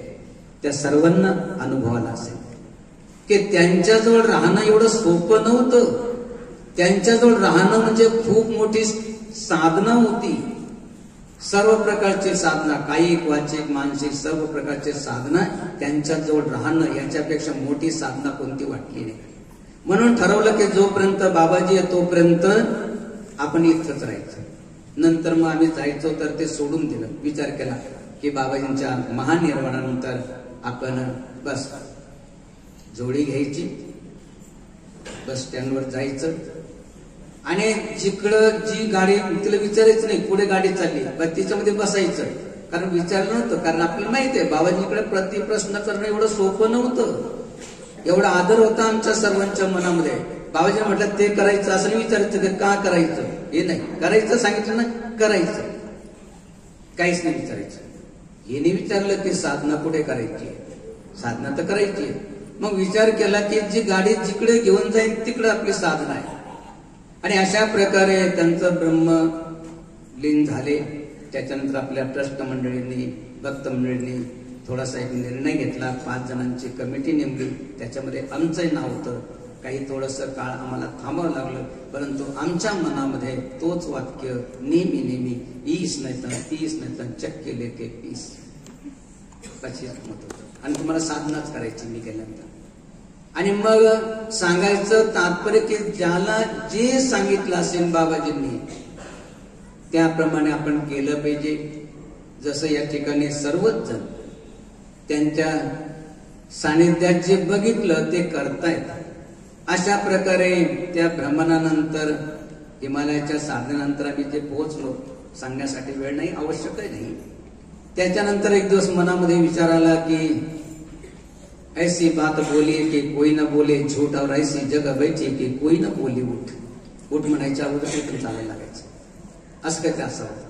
त्या सर्वांना अनुभवाला असेल की त्यांच्याजवळ राहणं एवढं सोपं नव्हतं. त्यांच्याजवळ राहणं म्हणजे खूप मोठी साधना होती. सर्व प्रकारची साधना, कायिक वाचिक मानसिक सर्व प्रकारची साधना त्यांच्याजवळ राहणं याच्यापेक्षा मोठी साधना कोणती वाटली नाही. म्हणून ठरवलं की जोपर्यंत बाबाजी आहे तोपर्यंत आपण इथंच राहायचं. नंतर मग आम्ही जायचो तर ते सोडून दिलं. विचार केला की बाबाजींच्या महानिर्वाणानंतर आपण बस जोडी घ्यायची बस स्टँडवर जायचं आणि जिकडं जी गाडी तिला विचारायचं नाही पुढे गाडी चालली बस तिच्यामध्ये बसायचं. कारण विचारलं नव्हतं, कारण आपल्याला माहिती आहे बाबाजीकडे प्रतिप्रश्न करणं एवढं सोपं नव्हतं. एवढा आदर होता आमच्या सर्वांच्या मनामध्ये. बाबाजी म्हटलं ते करायचं असं नाही विचारायचं ते का करायचं, हे नाही करायचं सांगितलं ना करायचं, काहीच नाही विचारायचं. हे नाही विचारलं की साधना कुठे करायची, साधना तर करायची. मग विचार केला की जी गाडी जिकडे घेऊन जाईल तिकडे आपली साधना आहे. आणि अशा प्रकारे त्यांचं ब्रह्म लीन झाले. त्याच्यानंतर आपल्या ट्रस्ट मंडळींनी भक्त मंडळींनी थोडासा एक निर्णय घेतला, 5 जणांची कमिटी नेमली. त्याच्यामध्ये आमचंही नाव होतं. काही थोडंसं काळ आम्हाला थांबावं लागलं, परंतु आमच्या मनामध्ये तोच वाक्य नेहमी नेहमी ईस नाही तर 30 नाही तर चक्के लेके 20 25 मत होतं. आणि तुम्हाला साधनाच करायची मी केल्यानंतर. आणि मग सांगायचं तात्पर्य की ज्याला जे सांगितलं असेल बाबाजींनी त्याप्रमाणे आपण केलं पाहिजे. जसं या ठिकाणी सर्वच जण त्यांच्या सानिध्यात जे बघितलं ते करतायत. अशा प्रकारे त्या भ्रमणानंतर हिमालयाच्या साधनेनंतर आम्ही जे पोहोचलो, सांगण्यासाठी वेळ नाही, आवश्यकही नाही. त्याच्यानंतर एक दिवस मनामध्ये विचार आला की ऐसी बात बोलिए की कोई न बोले झूठ और ऐसी जगह बैठी की कोई न बोली उठ. उठ म्हणायच्या अगोदर उठून चालायला लागायचं. असं काय ते असं होतं.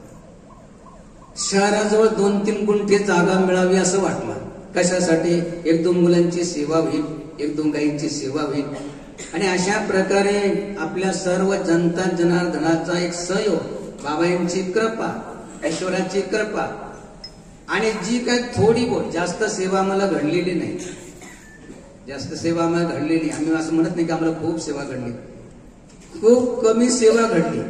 शहराजवळ 2-3 गुंठे जागा मिळावी असं वाटलं. कशासाठी? 1-2 मुलांची सेवा होईल, 1-2 गायींची सेवा होईल. आणि अशा प्रकारे आपल्या सर्व जनता जनार्दनाचा एक सहयोग, बाबांची कृपा, ऐश्वर्याची कृपा. आणि जी काय थोडी बहुत जास्त सेवा मला घडलेली नाही, जास्त सेवा आम्हाला घडली नाही. आम्ही असं म्हणत नाही की आम्हाला खूप सेवा घडली, खूप कमी सेवा घडली.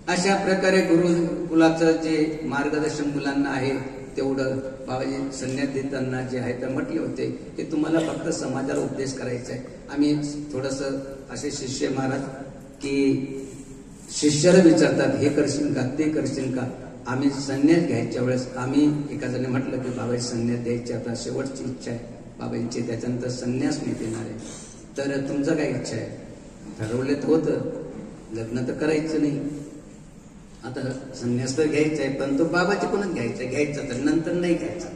अशा प्रकारे गुरुकुलाचं जे मार्गदर्शन मुलांना आहे तेवढं बाबाजी संन्यास देताना जे आहे ते म्हटले होते की तुम्हाला फक्त समाजाला उपदेश करायचा आहे. आम्ही थोडंसं असे शिष्य महाराज की शिष्याला विचारतात हे करशील का ते करशील का. आम्ही संन्यास घ्यायच्या वेळेस आम्ही एका जणांनी म्हटलं की बाबाजी संन्यास द्यायची आता शेवटची इच्छा आहे बाबांची, त्याच्यानंतर संन्यास मी देणार आहे. तर तुमचं काय इच्छा आहे? ठरवलं तर होतं, लग्न तर करायचं नाही, आता संन्यास तर घ्यायचा आहे, पण तो बाबाची कोणच घ्यायचा तर नंतर नाही घ्यायचा.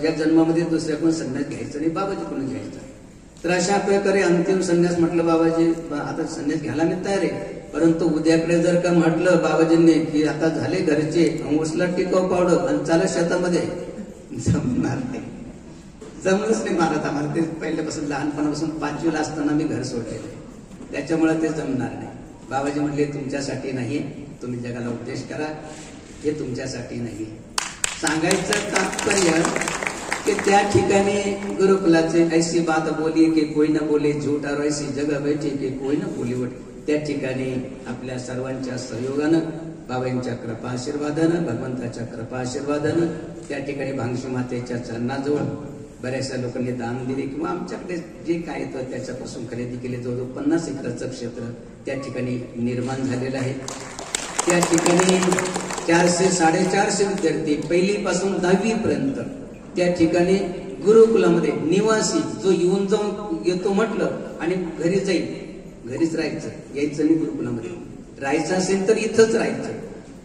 या जन्मामध्ये दुसऱ्या कोण संन्यास घ्यायचा नाही, बाबाजी कोणच घ्यायचा. तर अशा प्रकारे अंतिम संन्यास म्हटलं बाबाजी आता संन्यास घ्यायला मी तयार आहे, परंतु उद्याकडे जर का म्हटलं बाबाजींनी की आता झाले घरचे अंगुसला टिकाव पावडं आणि चालत शेतामध्ये, जमणार नाही. जमलंच नाही महाराज आम्हाला. ते पहिल्यापासून लहानपणापासून 5वीला असताना मी घर सोडलेलं, त्याच्यामुळे ते जमणार नाही. बाबाजी म्हणले तुमच्यासाठी नाही, तुम्ही जगाला उपदेश करा, हे तुमच्यासाठी नाही. सांगायचं तात्पर्य कि त्या ठिकाणी गुरुकुलाचे ऐसी बात बोली की कोई न बोले झूठ और ऐसी जगह बैठी की कोई न बोली उठ. त्या ठिकाणी आपल्या सर्वांच्या सहयोगानं, बाबांच्या कृपा आशीर्वादानं, भगवंताच्या कृपा आशीर्वादानं त्या ठिकाणी भांगशी मातेच्या चरणाजवळ बऱ्याचशा लोकांनी दान दिले किंवा आमच्याकडे जे काय येतं त्याच्यापासून खरेदी केले. जवळजवळ 50 एकरचं क्षेत्र त्या ठिकाणी निर्माण झालेलं आहे. त्या ठिकाणी 400-450 विद्यार्थी 1ली पासून 10वी पर्यंत त्या ठिकाणी गुरुकुलामध्ये निवासी, जो येऊन जाऊन येतो म्हटलं आणि घरी जाईल, घरीच राहायचं, यायचं नाही गुरुकुलामध्ये. राहायचं असेल तर इथंच राहायचं.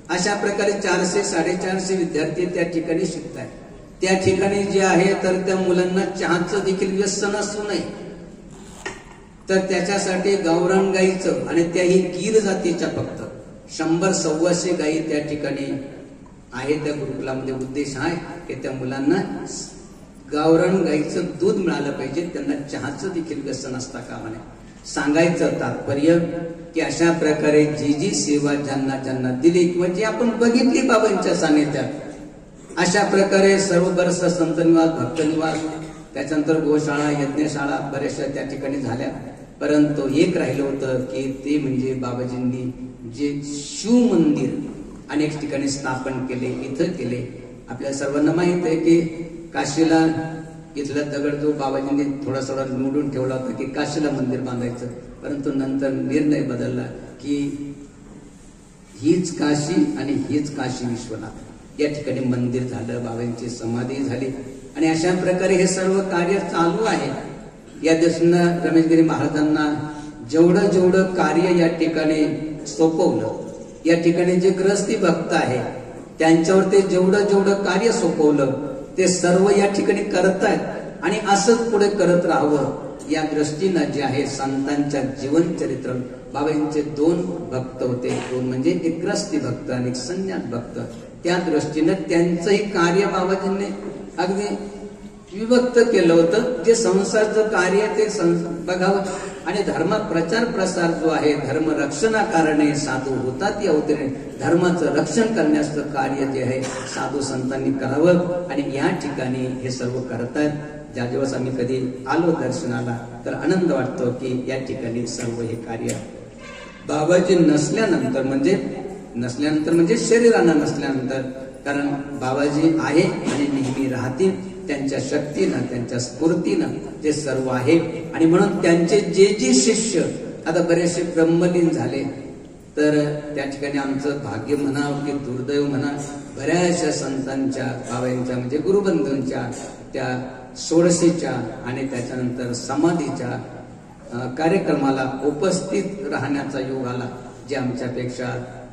अशा प्रकारे 400-450 विद्यार्थी त्या ठिकाणी शिकतायत. त्या ठिकाणी जे आहे तर त्या मुलांना चहाचं देखील व्यसन असू नये, तर त्याच्यासाठी गावरान गाईचं आणि त्याही गीर जातीच्या फक्त 100-125 गायी त्या ठिकाणी आहे त्या गुरुकुलामध्ये. उद्देश आहे की त्या मुलांना गावरान गाईचं दूध मिळालं पाहिजे, त्यांना चहाचं देखील व्यसन असता कामा नये. सांगायचं तात्पर्य की अशा प्रकारे जी जी सेवा ज्यांना ज्यांना दिली किंवा जी आपण बघितली बाबांच्या सानिध्यात, अशा प्रकारे सर्व बरस संतनिवास, भक्तनिवास, त्याच्यानंतर गोशाळा, यज्ञशाळा बऱ्याचशा त्या ठिकाणी झाल्या. परंतु एक राहिलं होतं की ते म्हणजे बाबाजींनी जे शिव मंदिर अनेक ठिकाणी स्थापन केले, इथं केले. आपल्या सर्वांना माहित आहे की काशीला इथला दगड जो बाबाजींनी थोडा निवडून ठेवला होता की काशीला मंदिर बांधायचं, परंतु नंतर निर्णय बदलला की हीच काशी आणि हीच काशी विश्वनाथ. या ठिकाणी मंदिर झालं, बाबांची समाधी झाली आणि अशा प्रकारे हे सर्व कार्य चालू आहे. या दिवसांना रमेशगिरी महाराजांना जेवढं जेवढं कार्य या ठिकाणी सोपवलं, या ठिकाणी जे ग्रस्ती भक्त आहे त्यांच्यावर ते जेवढं जेवढं कार्य सोपवलं ते सर्व या ठिकाणी करतायत आणि असंच पुढे करत राहावं या दृष्टीनं जे आहे संतांच्या जीवन चरित्र. बाबांचे 2 भक्त होते, 2 म्हणजे एक ग्रस्ती भक्त आणि एक संन्यास भक्त. त्या दृष्टीनं त्यांचंही कार्य बाबाजींनी अगदी विभक्त केलं होतं. जे संसारचं कार्य ते बघावं आणि धर्म प्रचार प्रसार जो आहे, धर्म रक्षणाकारणे साधू होतात अवतरणे, धर्माचं रक्षण करण्याचं कार्य जे आहे साधू संतांनी करावं आणि या ठिकाणी हे सर्व करतायत. ज्या दिवस आम्ही कधी आलो दर्शनाला तर आनंद वाटतो की या ठिकाणी सर्व हे कार्य बाबाजी नसल्यानंतर म्हणजे शरीरानं नसल्यानंतर, कारण बाबाजी आहे आणि नेहमी राहतील. त्यांच्या शक्तीनं, त्यांच्या स्फूर्तीनं जे सर्व आहे आणि म्हणून त्यांचे जे शिष्य आता बरेचसे ब्रह्मलीन झाले तर त्या ठिकाणी आमचं भाग्य म्हणावं की दुर्दैव म्हणा, बऱ्याचशा संतांच्या बाबांच्या म्हणजे गुरुबंधूंच्या त्या षोडशीच्या आणि त्याच्यानंतर समाधीच्या कार्यक्रमाला उपस्थित राहण्याचा योग आला. जे आमच्यापेक्षा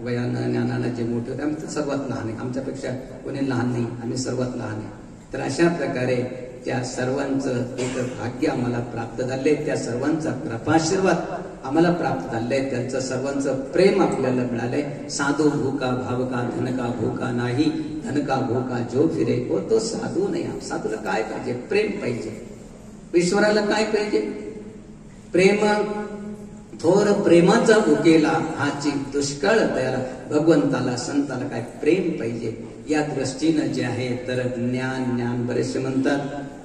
वयानं ज्ञानानं जे मोठे होते, आम्ही सर्वात लहान आहे, आमच्यापेक्षा कोणी लहान नाही, आम्ही सर्वात लहान आहे. तर अशा प्रकारे त्या सर्वांचं एक भाग्य आम्हाला प्राप्त झाले, त्या सर्वांचा कृपाशीर्वाद आम्हाला प्राप्त झाले, त्यांचं सर्वांचं प्रेम आपल्याला मिळालंय. साधू भूका भावका धनका भूका नाही, धनका भूका जो फिरे वो तो साधू नाही. साधूला काय पाहिजे? प्रेम पाहिजे. ईश्वराला काय पाहिजे? प्रेम. थोर प्रेमाचा भुकेला हाची दुष्काळ तयाला. भगवंताला संताला काय? प्रेम पाहिजे. या दृष्टीनं जे आहे तर ज्ञान बरेचसे म्हणतात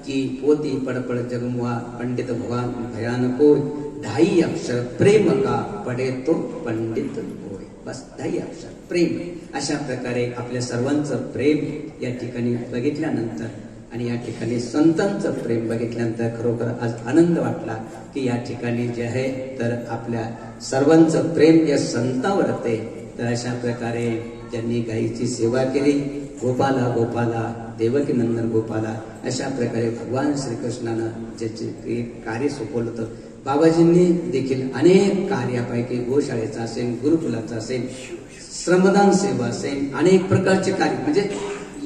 की पोती पडपड जगमुआ पंडित भगवान भयानको, 2.5 अक्षर प्रेम का पडे तो पंडित होय. बस 2.5 अक्षर प्रेम. अशा प्रकारे आपल्या सर्वांचं प्रेम या ठिकाणी बघितल्यानंतर आणि या ठिकाणी संतांचं प्रेम बघितल्यानंतर खरोखर आज आनंद वाटला की या ठिकाणी जे आहे तर आपल्या सर्वांचं प्रेम या संतावर असते. तर अशा प्रकारे ज्यांनी गायीची सेवा केली, गोपाला गोपाला देवकी नंदन गोपाला, अशा प्रकारे भगवान श्रीकृष्णानं ज्याचे कार्य सोपवलं होतं. बाबाजींनी देखील अनेक कार्यापैकी गोशाळेचा असेल, गुरुकुलाचा असेल, श्रमदान सेवा असेल, अनेक प्रकारचे कार्य म्हणजे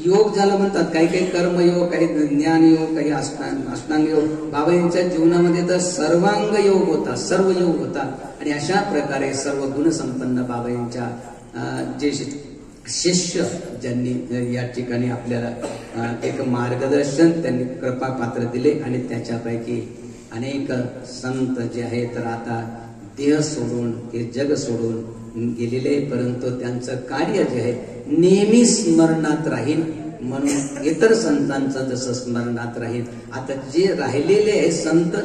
योग ज्याला म्हणतात, काही काही कर्मयोग, काही ज्ञान योग, काही अष्टांग योग. बाबा यांच्या जीवनामध्ये तर सर्वांग योग होता, सर्व योग होता आणि अशा प्रकारे सर्व गुणसंपन्न बाबा यांच्या जे शिष्य ज्यांनी या ठिकाणी आपल्याला एक मार्गदर्शन त्यांनी कृपा पात्र दिले आणि त्याच्यापैकी अनेक संत जे आहे तर आता देह सोडून हे जग सोडून गेलेले, परंतु त्यांचं कार्य जे आहे नेहमी स्मरणात राहील. म्हणून इतर संतांचं जसं स्मरणात राहील, आता जे राहिलेले आहे संत,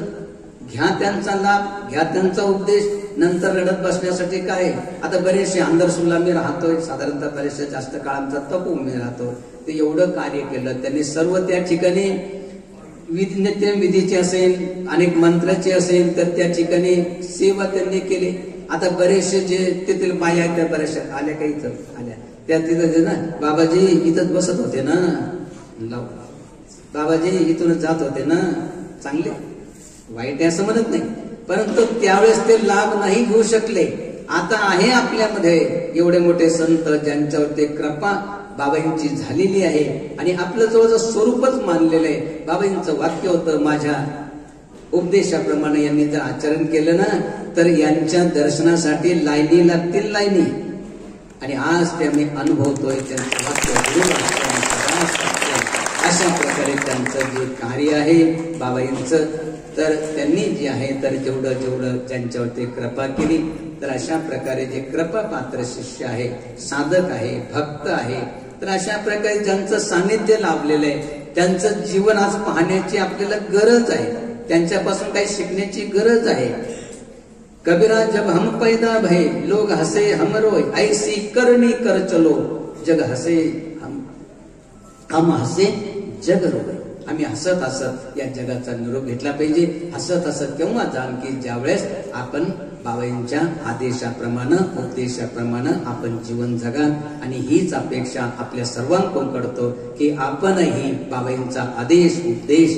घ्या त्यांचा लाभ, घ्या त्यांचा उपदेश. नंतर रडत बसण्यासाठी काय? आता बरेचसे अंधरसूलला मी राहतोय, साधारणतः बरेचसे जास्त काळ आमचा तपू मी राहतो. ते एवढं कार्य केलं त्यांनी, सर्व त्या ठिकाणी विधीचे असेल, अनेक मंत्राचे असेल, तर त्या ठिकाणी सेवा त्यांनी केली. आता बरेचसे जे तेथील बाया त्या बऱ्याचशा आल्या, काही आल्या त्या तिथं ना, बाबाजी इथंच बसत होते ना, बाबाजी इथूनच जात होते ना, चांगले वाईट असं म्हणत नाही, परंतु त्यावेळेस ते लाभ नाही घेऊ शकले. आता आहे आपल्यामध्ये एवढे मोठे संत ज्यांच्यावर ते कृपा बाबांची झालेली आहे आणि आपलं जवळजवळ स्वरूपच मानलेलं आहे. बाबांचं वाक्य होतं, माझ्या उपदेशाप्रमाणे यांनी जर आचरण केलं ना तर यांच्या दर्शनासाठी लाईनी लागतील, लाईनी. आणि आज ते आम्ही अनुभवतोय त्यांचं वाक्य. अशा प्रकारे त्यांचं जे कार्य आहे बाबांचं, तर त्यांनी जे आहे तर जेवढं त्यांच्यावरती कृपा केली, तर अशा प्रकारे जे कृपा पात्र शिष्य आहे, साधक आहे, भक्त आहे, तर अशा प्रकारे ज्यांचं सानिध्य लाभलेलं आहे, त्यांचं जीवन आज पाहण्याची आपल्याला गरज आहे, त्यांच्यापासून काही शिकण्याची गरज आहे. कबीरा जब हम पैदा भये लोग हसे हम रोय, ऐसी करणी कर चलो जग हसे हम हसे जग रोय. आम्ही हसत हसत या जगाचा निरोप घेतला पाहिजे. हसत हसत केव्हा जाण की ज्यावेळेस आपण बाबांच्या आदेशाप्रमाणे, उपदेशाप्रमाणे आपण जीवन जगा. आणि हीच अपेक्षा आपल्या सर्वांकडून करतो की आपणही बाबांचा आदेश, उपदेश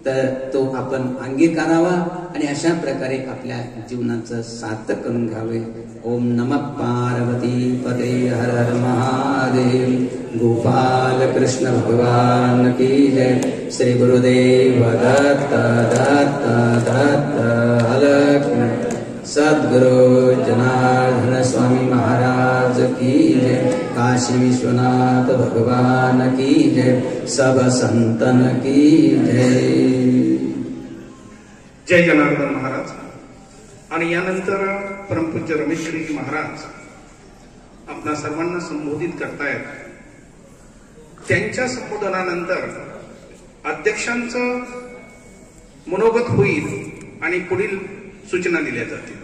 तर तो आपण अंगीकारावा आणि अशा प्रकारे आपल्या जीवनाचं सार्थक करून घ्यावे. ओम नमः पार्वती पते हर हर महादेव. गोपाल कृष्ण भगवान की जय. श्री गुरुदेव दत्त दत्त दत्त अलक्ष्मी. सद्गुरु जनार्दन स्वामी महाराज की जय. काशी विश्वनाथ भगवान की जय. सब संतन की जय. जय जनार्दन महाराज. आणि यानंतर परमपूज्य रमेश गिरीजी महाराज आपणा सर्वांना संबोधित करतायत. त्यांच्या संबोधनानंतर अध्यक्षांचं मनोगत होईल आणि पुढील सूचना दिल्या जातील.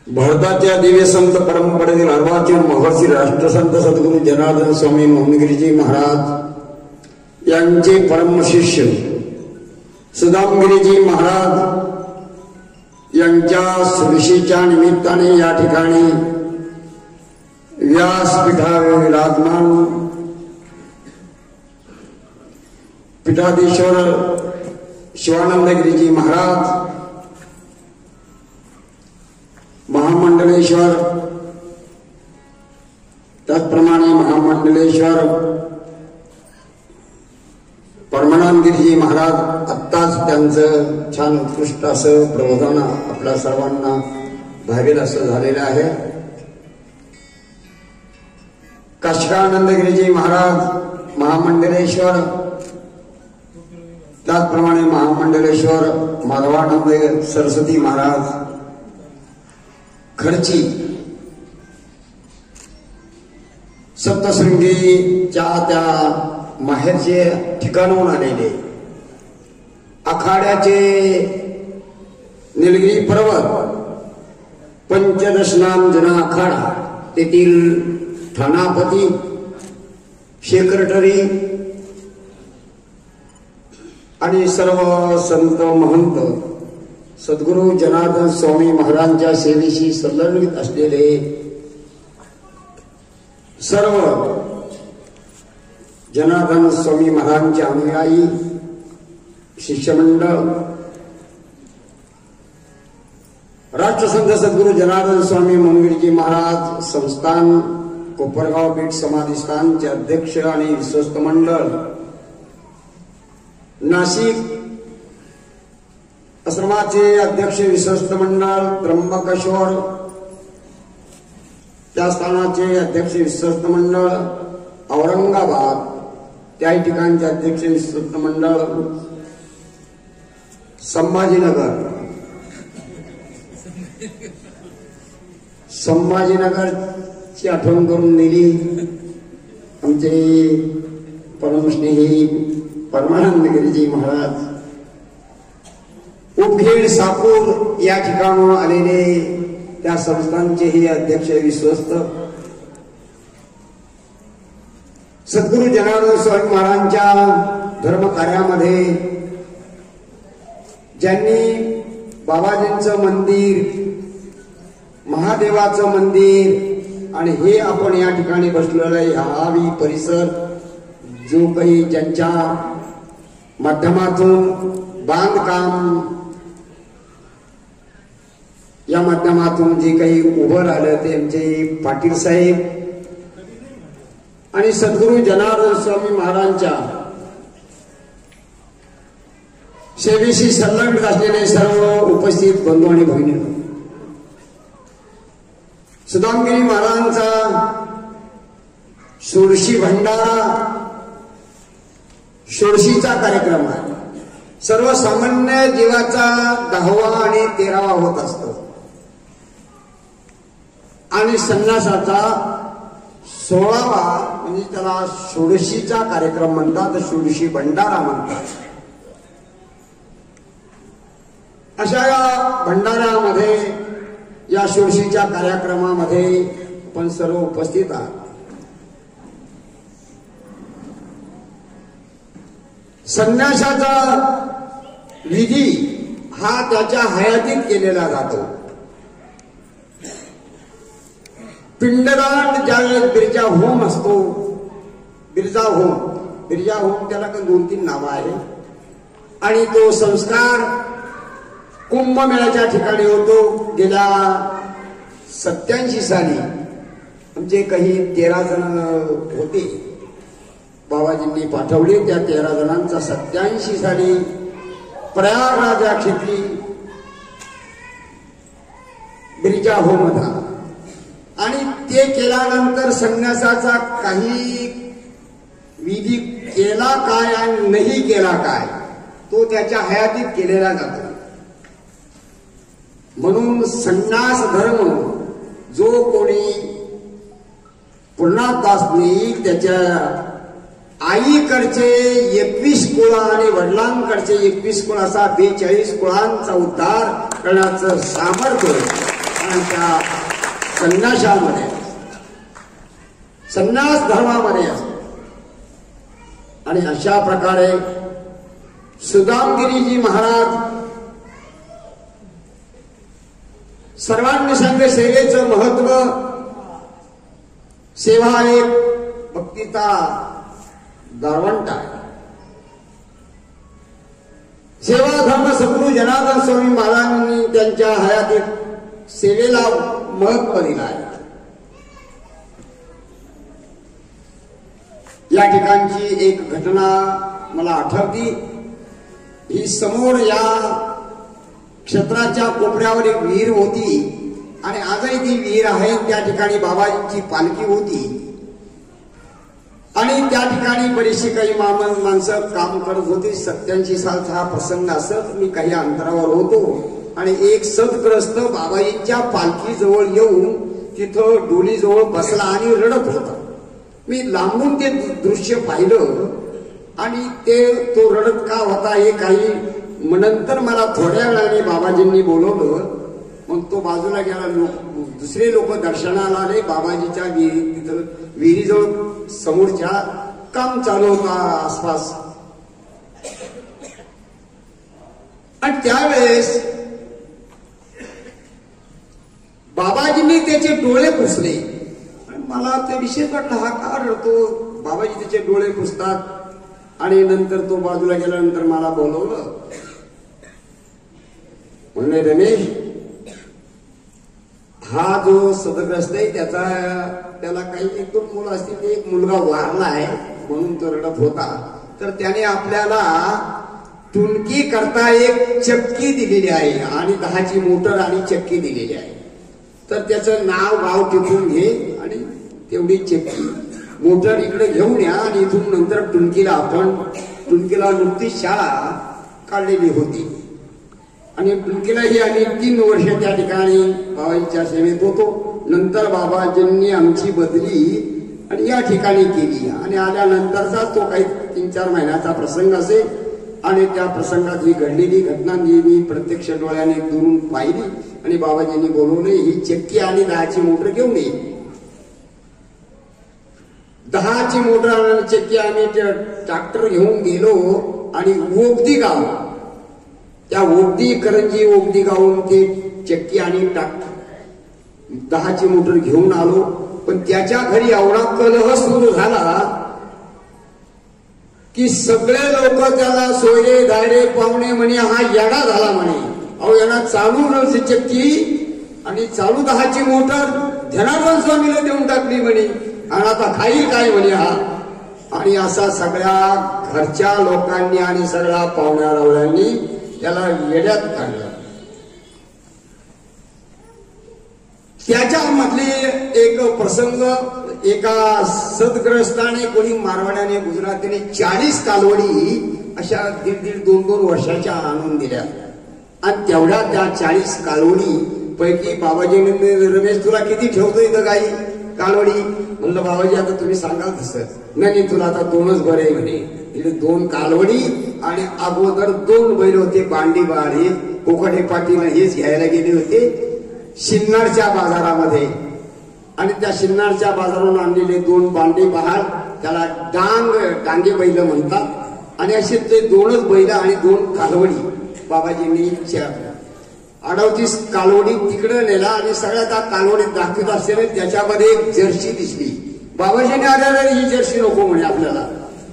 भारताच्या दिव्य संत परंपरेतील अर्वाचीन महर्षी राष्ट्रसंत सद्गुरू जनार्दन स्वामी मोहनगिरीजी महाराज यांचे परमशिष्य सुदामगिरीजी महाराज यांच्या सुरशीच्या निमित्ताने या ठिकाणी व्यासपीठावर विराजमान पीठाधीश्वर शिवानंदगिरीजी महाराज, महामंडलेश्वर, त्याचप्रमाणे महामंडलेश्वर परमानंदगिरीजी महाराज आत्ताच त्यांचं छान उत्कृष्ट असं प्रबोधन आपल्या सर्वांना भावेल असं झालेलं आहे. काशिकानंदगिरीजी महाराज महामंडलेश्वर, त्याचप्रमाणे महामंडलेश्वर माधवानंद सरस्वती महाराज खर्ची सप्तशृंगीच्या त्या माहेरचे ठिकाणून आलेले आखाड्याचे निलगिरी पर्वत पंचदशनाम जना आखाडा तेथील ठाणापती सेक्रेटरी आणि सर्व संत महंत सद्गुरू जनार्दन स्वामी महाराजांच्या सेवेशी संलग्नित असलेले सर्व जनार्दन स्वामी महाराजांचे अनुयायी शिष्यमंडळ, राष्ट्रसंत सद्गुरू जनार्दन स्वामी मोहनगिरीजी महाराज संस्थान कोपरगाव पीठ समाधिस्थानचे अध्यक्ष आणि विश्वस्त मंडळ, नाशिक आश्रमाचे अध्यक्ष विश्वस्त मंडळ त्र्यंबकेश्वर, त्या स्थानाचे अध्यक्ष विश्वस्त मंडळ औरंगाबाद, त्या ठिकाणचे अध्यक्ष विश्वस्त मंडळ संभाजीनगरची आठवण करून दिली आमचे परमस्नेही परमानंदगिरीजी महाराज. उपखेड सापूर या ठिकाणून आलेले त्या संस्थांचेही अध्यक्ष विश्वस्त सद्गुरू जनार्दन स्वामी महाराजांच्या धर्म कार्यामध्ये ज्यांनी बाबाजींचं मंदिर, महादेवाचं मंदिर आणि हे आपण या ठिकाणी बसलेला हावी परिसर जो काही ज्यांच्या माध्यमातून बांधकाम या माध्यमातून जे काही उभं राहिलं ते आमचे पाटील साहेब आणि सद्गुरू जनार्दन स्वामी महाराजांच्या सेवेशी संलग्न असलेले सर्व उपस्थित बंधू आणि भगिनी, सुदामगिरी महाराजांचा षोडशी भंडारा, षोडशीचा कार्यक्रम आहे. सर्वसामान्य जीवाचा 10वा आणि 13वा होत असतो आणि संन्यासाचा 16वा म्हणजे त्याला षोडशीचा कार्यक्रम म्हणतात, षोडशी भंडारा म्हणतात. अशा या भंडाऱ्यामध्ये, या षोडशीच्या कार्यक्रमामध्ये आपण सर्व उपस्थित आहात. संन्यासाचा विधी हा त्याच्या हयातीत केलेला जातो. पिंडदान ज्यावेळेस बिरजा होम असतो बिरजा होम त्याला काही 2-3 नावं आहे. आणि तो संस्कार कुंभमेळ्याच्या ठिकाणी होतो. गेल्या 87 साली आमचे काही 13 जण होते, बाबाजींनी पाठवले. त्या 13 जणांचा 87 साली प्रयागराज या क्षेत्री बिरजा होम झाला. आणि ते केल्यानंतर संन्यासाचा काही विधी केला काय आणि नाही केला काय तो त्याच्या हयातीत केलेला जातो. म्हणून संन्यास धर्म जो कोणी पूर्णादास नेईल त्याच्या आईकडचे 21 कुळ आणि वडिलांकडचे 21 कुळ असा 42 कुळांचा उद्धार करण्याचं सामर्थ्य आणि त्या संन्यासामध्ये संन्यास धर्मामध्ये असते. आणि अशा प्रकारे सुदामगिरीजी महाराज सर्वांनी संघ सेवेचं महत्व, सेवा एक भक्तीचा दारवंट आहे. सेवा धर्म सद्गुरू जनार्दन स्वामी महाराजांनी त्यांच्या हयातीत सेवेला महत्व दिलं आहे. या ठिकाणची एक घटना मला आठवती. ही समोर या क्षेत्राच्या कोपऱ्यावर एक विहीर होती आणि आजही ती विहीर आहे. त्या ठिकाणी बाबाजींची पालखी होती आणि त्या ठिकाणी बरीचशी काही माणसं काम करत होती. 87 सालचा हा प्रसंग असत. मी काही अंतरावर होतो आणि एक सदग्रस्त बाबाजींच्या पालखीजवळ येऊन तिथं डोलीजवळ बसला आणि रडत होता. मी लांबून ते दृश्य पाहिलं आणि तो रडत का होता हे काही नंतर मला थोड्या वेळाने बाबाजींनी बोलवलं. मग तो बाजूला गेला. दुसरे लोक दर्शनाला आले. बाबाजीच्या तिथं विहिरीजवळ समोरच्या काम चालू होता आसपास. आणि त्यावेळेस बाबाजींनी त्याचे डोळे पुसले. मला ते विशेष वाटलं, हा का रडतो. बाबाजी त्याचे डोळे पुसतात आणि नंतर तो बाजूला गेल्यानंतर मला बोलवलं. म्हणले, रमेश, हा जो सदग्रस्त आहे त्याला काही 1-2 मुलं असतील. एक मुलगा वारला आहे म्हणून तो रडत होता. तर त्याने आपल्याला टुनकी करता एक चक्की दिलेली आहे आणि 10ची मोटर आणि चक्की दिलेली आहे. तर त्याचं नाव गाव टिपून घे आणि तेवढी चक्की मोटर इकडे घेऊन या आणि इथून नंतर टुनकीला नुकतीच शाळा काढलेली होती आणि टुनकीलाही आम्ही 3 वर्ष त्या ठिकाणी बाबाजीच्या सेवेत होतो. नंतर बाबाजींनी आमची बदली आणि या ठिकाणी केली आणि आल्यानंतरचा तो काही 3-4 महिन्याचा प्रसंग असेल आणि त्या प्रसंगात ही घडलेली घटना मी प्रत्यक्ष डोळ्याने दुरून पाहिली आणि बाबाजींनी बोलवले, ही चक्की आणि 10ची मोटर घेऊन ये. 10ची मोटर आणि चक्की आम्ही ट्रॅक्टर घेऊन गेलो आणि ओगदी गाव, त्या करंजी ओगदी गावून ते चक्की आणि 10ची मोटर घेऊन आलो. पण त्याच्या घरी एवढा कलह सुरू झाला की सगळे लोक त्याला सोयरे दायरे पाहुणे म्हणे हा येडा झाला म्हणे. अहो यांना चालू चक्की आणि चालू 10ची मोटर जनार्दन स्वामीला देऊन टाकली म्हणे आणि आता खाईल काय म्हणे हा. आणि असा सगळ्या घरच्या लोकांनी आणि सगळ्या पाहुण्या रावळ्यांनी त्याला येड्यात काढलं. त्याच्यामधले एक प्रसंग, एका सदग्रस्ताने कोणी मारवाड्याने गुजरातीने 40 कालवडी अशा 1.5-2 वर्षाच्या आणून दिल्या आणि तेवढ्या त्या 40 कालवडी पैकी बाबाजीने, रमेश तुला किती ठेवतो इथं गाई कालवडी? म्हणलं बाबाजी आता तुम्ही सांगाल तसं. नाही तुला आता 2च बरे म्हणे. तिथे 2 कालवडी आणि अगोदर 2 बैल होते बांडी बाळी. कोकटे पाटील हेच घ्यायला गेले होते शिन्नरच्या बाजारामध्ये आणि त्या शिन्नरच्या बाजारावरून आणलेले 2 बांडी बहार, त्याला डांगे बैल म्हणतात. आणि असे ते 2च बैल आणि 2 कालवडी बाबाजींनी 38 कालवडी तिकडे नेला आणि सगळ्या त्या कालवडीत दाखवत असलेले त्याच्यामध्ये एक जर्सी दिसली. बाबाजीने आल्याला ही जर्सी नको म्हणे आपल्याला,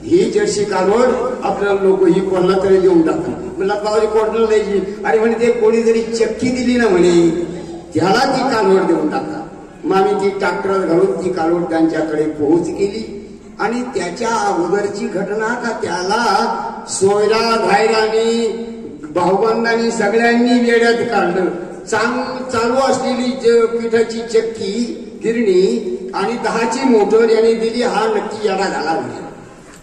ही जर्सी कालवड आपल्याला नको, ही कोणाला तरी देऊन टाका. म्हणलं बाबाजी कोणाला द्यायची? अरे म्हणे ते कोणी जरी चक्की दिली ना म्हणे त्याला ती कालवड देऊन टाका. मग आम्ही ती ट्रॅक्टर घालून ती कालवड त्यांच्याकडे पोहोच केली. आणि त्याच्या अगोदरची घटना का त्याला सोयरा धायरानी भाऊबंदांनी सगळ्यांनी वेड्यात काढलं. चालू असलेली पिठाची चक्की गिरणी आणि 10ची मोटर यांनी दिली, हा नक्की याला झाला म्हणजे.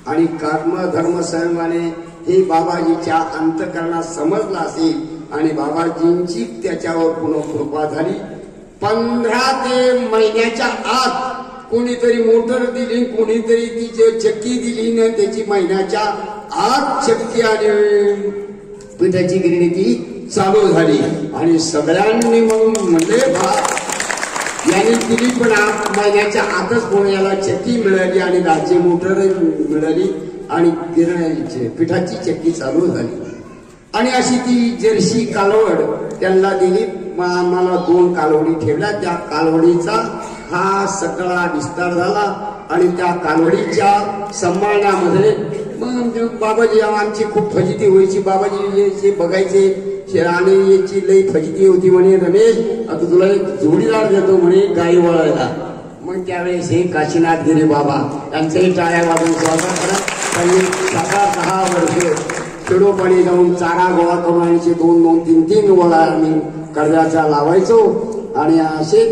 आणि कर्म धर्म सर्वाने हे बाबाजीच्या अंतःकरणात समजलं असेल आणि बाबाजींची त्याच्यावर पुन्हा कृपा झाली. 15 ते महिन्याच्या आत कोणीतरी मोटर दिली, कोणीतरी ती चक्की दिली ना त्याची महिन्याच्या आत चक्की आणि पिठाची गिरणी ती चालू झाली. आणि सगळ्यांनी म्हणून म्हणले यांनी दिली, पण महिन्याच्या आतच पुण्याला चक्की मिळाली आणि 10ची मोटर मिळाली आणि गिरण्याची पिठाची चक्की चालू झाली. आणि अशी ती जर्सी कालवड त्यांना दिली. मला 2 कालवडी ठेवल्या. त्या कालवडीचा हा सगळा विस्तार झाला आणि त्या कालवडीच्या सांभाळण्यामध्ये मग बाबाजी आमची खूप फजिती व्हायची. बाबाजी बघायचे आणि याची लई फजिती होती. म्हणे रमेश आता तुला एक जोडीदार देतो म्हणे गाई वळायला. मग त्यावेळेस हे काशीनाथगिरी बाबा यांचंही टाळ्या वाजून स्वागत करत त्यांनी 6 वर्ष खेडोपाडी जाऊन चारा गोळा करून आणायचे. 2-3 वळा आम्ही कर्जाचा लावायचो. आणि असे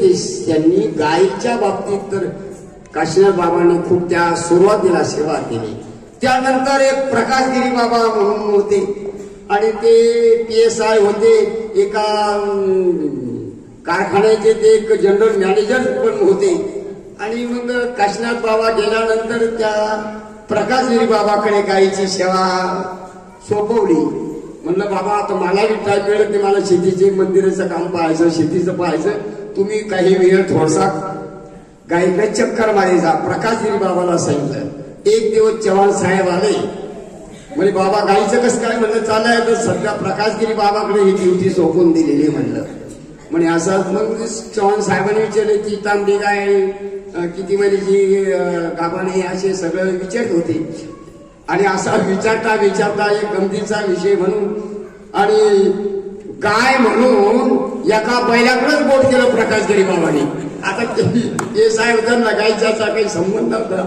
त्यांनी गायीच्या बाबतीत तर काशीनाथ बाबांनी खूप त्या सुरुवातीला सेवा केली. त्यानंतर एक प्रकाशगिरी बाबा म्हणून होते आणि ते PSI होते एका कारखान्याचे, ते एक जनरल मॅनेजर पण होते. आणि मग काशीनाथ बाबा गेल्यानंतर त्या प्रकाशगिरी बाबाकडे गायीची सेवा सोपवली. म्हणलं बाबा आता मला टाइम मिळत नाही, मला शेतीचे मंदिराचं काम पाहायचं, शेतीचं पाहायचं, तुम्ही काही वेळ थोडासा गायीकडे चक्कर मारायचा. प्रकाशगिरी बाबाला सांगितलं. एक दिवस चव्हाण साहेब आले. म्हणजे बाबा गायीचं कसं काय? म्हणलं चाललंय तर सध्या प्रकाशगिरी बाबाकडे ही ड्युटी सोपून दिलेली म्हणलं. म्हणे असं. मग चव्हाण साहेबांनी विचारले ती तांबडी गाय किती महिन्याची गाभाने असे सगळं विचारत होते. आणि असा विचारता एक गमतीचा विषय म्हणून आणि गाय म्हणून एका बैलाकडेच बोट केलं प्रकाशगिरी बाबांनी. आता ते साहेब त्यांना गायचा काही संबंध नव्हता.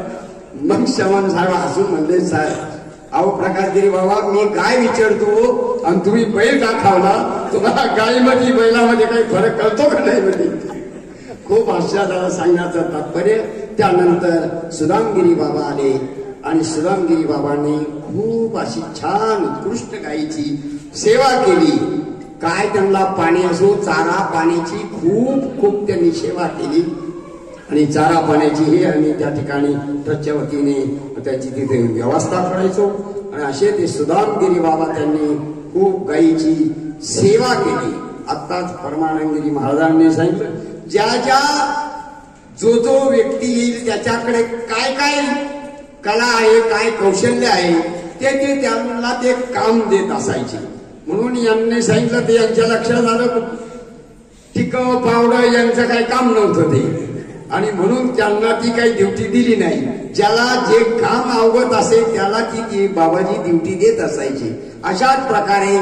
मग चव्हाण साहेब हसून म्हणले साहेब अहो प्रकाशगिरी बाबा मी गाय विचारतो आणि तुम्ही बैल का खावला? तुम्हाला गायीमध्ये बैलामध्ये काही फरक कळतो का नाही? म्हणजे खूप आश्चर्याला सांगण्याचं तात्पर्य. त्यानंतर सुदामगिरी बाबा आले आणि सुदामगिरी बाबांनी खूप अशी छान उत्कृष्ट गायीची सेवा केली. काय त्यांना पाणी असो चारा पाण्याची खूप त्यांनी सेवा केली. आणि चारा पाण्याची हे आम्ही त्या ठिकाणी ट्रस्टच्या वतीने त्याची तिथे व्यवस्था करायचो. आणि असे ते सुदामगिरी बाबा त्यांनी खूप गायीची सेवा केली. आत्ताच परमानंदगिरी महाराजांनी सांगितलं ज्या जो व्यक्ती येईल त्याच्याकडे काय कला आहे, काय कौशल्य आहे ते त्यांना ते काम देत असायचे. म्हणून यांनी सांगितलं ते यांच्या लक्षात आलं टिकाव पावडं यांचं काही काम नव्हतं ते. आणि म्हणून त्यांना ती काही ड्युटी दिली नाही. ज्याला जे काम अवगत असेल त्याला ती बाबाजी ड्युटी देत असायची. अशाच प्रकारे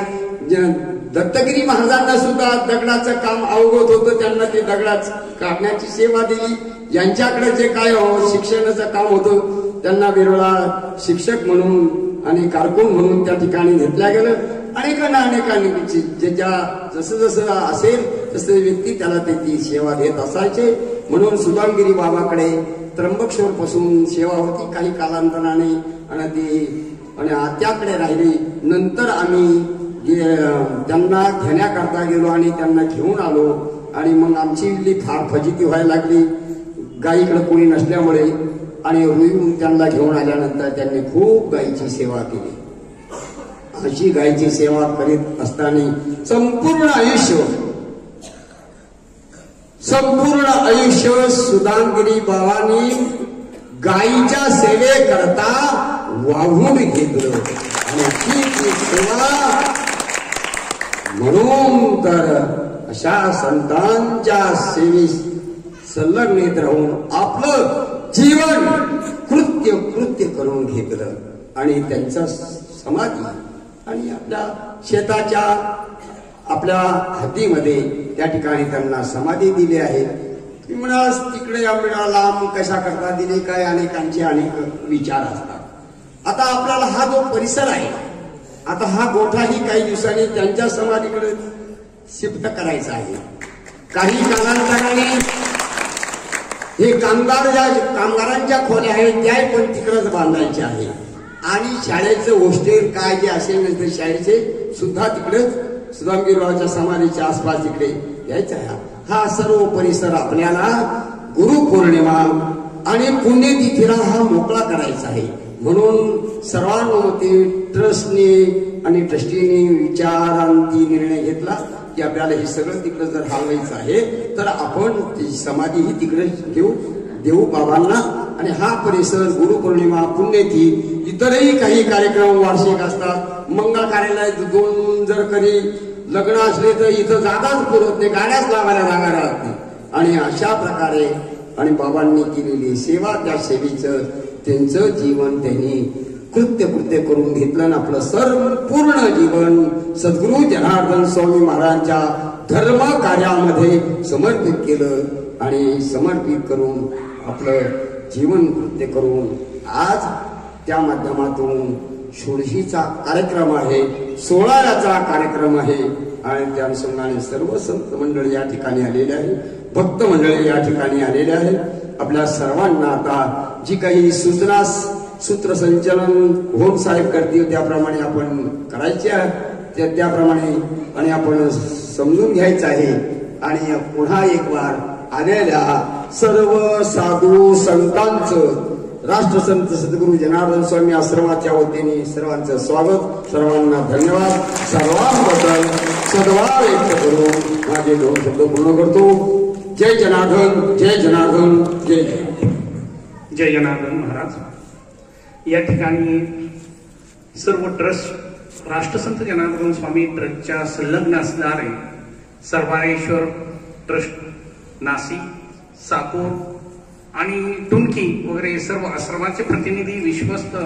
दत्तगिरी महाराजांना सुद्धा दगडाचं काम अवगत होतं. त्यांना ते दगडाच काढण्याची सेवा दिली. यांच्याकडे जे काय शिक्षणाचं काम होतं त्यांना वेरूळला शिक्षक म्हणून आणि कारकून म्हणून त्या ठिकाणी घेतल्या गेलं. अनेकांनी ज्याच्या जसं असेल तसे व्यक्ती त्याला ती सेवा देत असायचे. म्हणून सुदामगिरी बाबाकडे त्र्यंबकेश्वर पासून सेवा होती. काही कालांतराने आणि त्याकडे राहिली. नंतर आम्ही त्यांना घेण्याकरता गेलो आणि त्यांना घेऊन आलो. आणि मग आमची फार फजिती व्हायला लागली गायीकडे कोणी नसल्यामुळे. आणि रुईहून त्यांना घेऊन आल्यानंतर त्यांनी खूप गायीची सेवा केली. अशी गायीची सेवा करीत असताना संपूर्ण आयुष्य सुदामगिरी बाबांनी गायीच्या सेवेकरता वाहून घेतलं. आणि ती सेवा म्हणून तर अशा संतांच्या सेवेत संलग्नित राहून आपलं जीवन कृत्य करून घेतलं आणि त्यांचा समाधी आणि आपल्या शेताच्या आपल्या हद्दीमध्ये त्या ठिकाणी त्यांना समाधी दिली आहे. म्हणाल तिकडे आपल्याला लांब कशा करता दिले काय अनेकांचे अनेक विचार असतात. आता आपल्याला हा जो परिसर आहे, आता हा गोठाही काही दिवसांनी त्यांच्या समाधीकडे शिफ्ट करायचा आहे. काही कालांतराने हे कामगारांच्या खोल्या आहेत त्या पण तिकडच बांधायचे आहे आणि शाळेचं हॉस्टेल काय जे असेल नंतर शाळेचे सुद्धा तिकडेच सुदामगिरीरावच्या समाधीच्या आसपास तिकडे यायचं आहे. हा सर्व परिसर आपल्याला गुरुपौर्णिमा आणि पुण्यतिथीला हा मोकळा करायचा आहे. म्हणून सर्वांनुमते ट्रस्टने आणि ट्रस्टीने विचारांती निर्णय घेतला की आपल्याला हे सगळं तिकडे जर हलवायचं आहे तर आपण ती समाधीही तिकडे देऊ बाबांना. आणि हा परिसर गुरुपौर्णिमा पुण्यतिथी इतरही काही कार्यक्रम वार्षिक असतात. मंगळ कार्यालय 2 जर कधी लग्न असले तर इथं जागाच पुरत नाही, गाड्याच लावायला जागा राहत नाही. आणि अशा प्रकारे आणि बाबांनी केलेली सेवा त्या सेवेचं त्यांचं जीवन त्यांनी कृत्य करून घेतलं आणि आपलं संपूर्ण जीवन सद्गुरू जनार्दन स्वामी महाराजांच्या धर्म कार्यामध्ये समर्पित केलं आणि समर्पित करून आपलं जीवन कृत्य करून आज त्या माध्यमातून षोडशीचा कार्यक्रम आहे, 16 कार्यक्रम आहे आणि त्या अनुषंगाने सर्व संत मंडळ या ठिकाणी आलेले आहे, भक्त मंडळी या ठिकाणी आलेले आहे. आपल्या सर्वांना आता जी काही सूचना सूत्रसंचलन होम साहेब करतील त्याप्रमाणे आपण करायचे आहे, त्याप्रमाणे आणि आपण समजून घ्यायचं आहे. आणि पुन्हा एक वार आलेल्या सर्व साधू संतांचं राष्ट्रसंत सद्गुरू जनार्दन स्वामी आश्रमाच्या वतीने सर्वांचं स्वागत, सर्वांना धन्यवाद. सर्वांबद्दल सद्भाव व्यक्त करून माझे 2 शब्द पूर्ण करतो. जय जनार्दन, जय जनार्दन, जय जय जनार्दन महाराज. या ठिकाणी सर्व ट्रस्ट राष्ट्रसंत जनार्दन स्वामी ट्रस्टच्या संलग्न असणारे सर्वारेश्वर ट्रस्ट नाशिक, साकोर आणि टुनकी वगैरे सर्व आश्रमाचे प्रतिनिधी विश्वस्त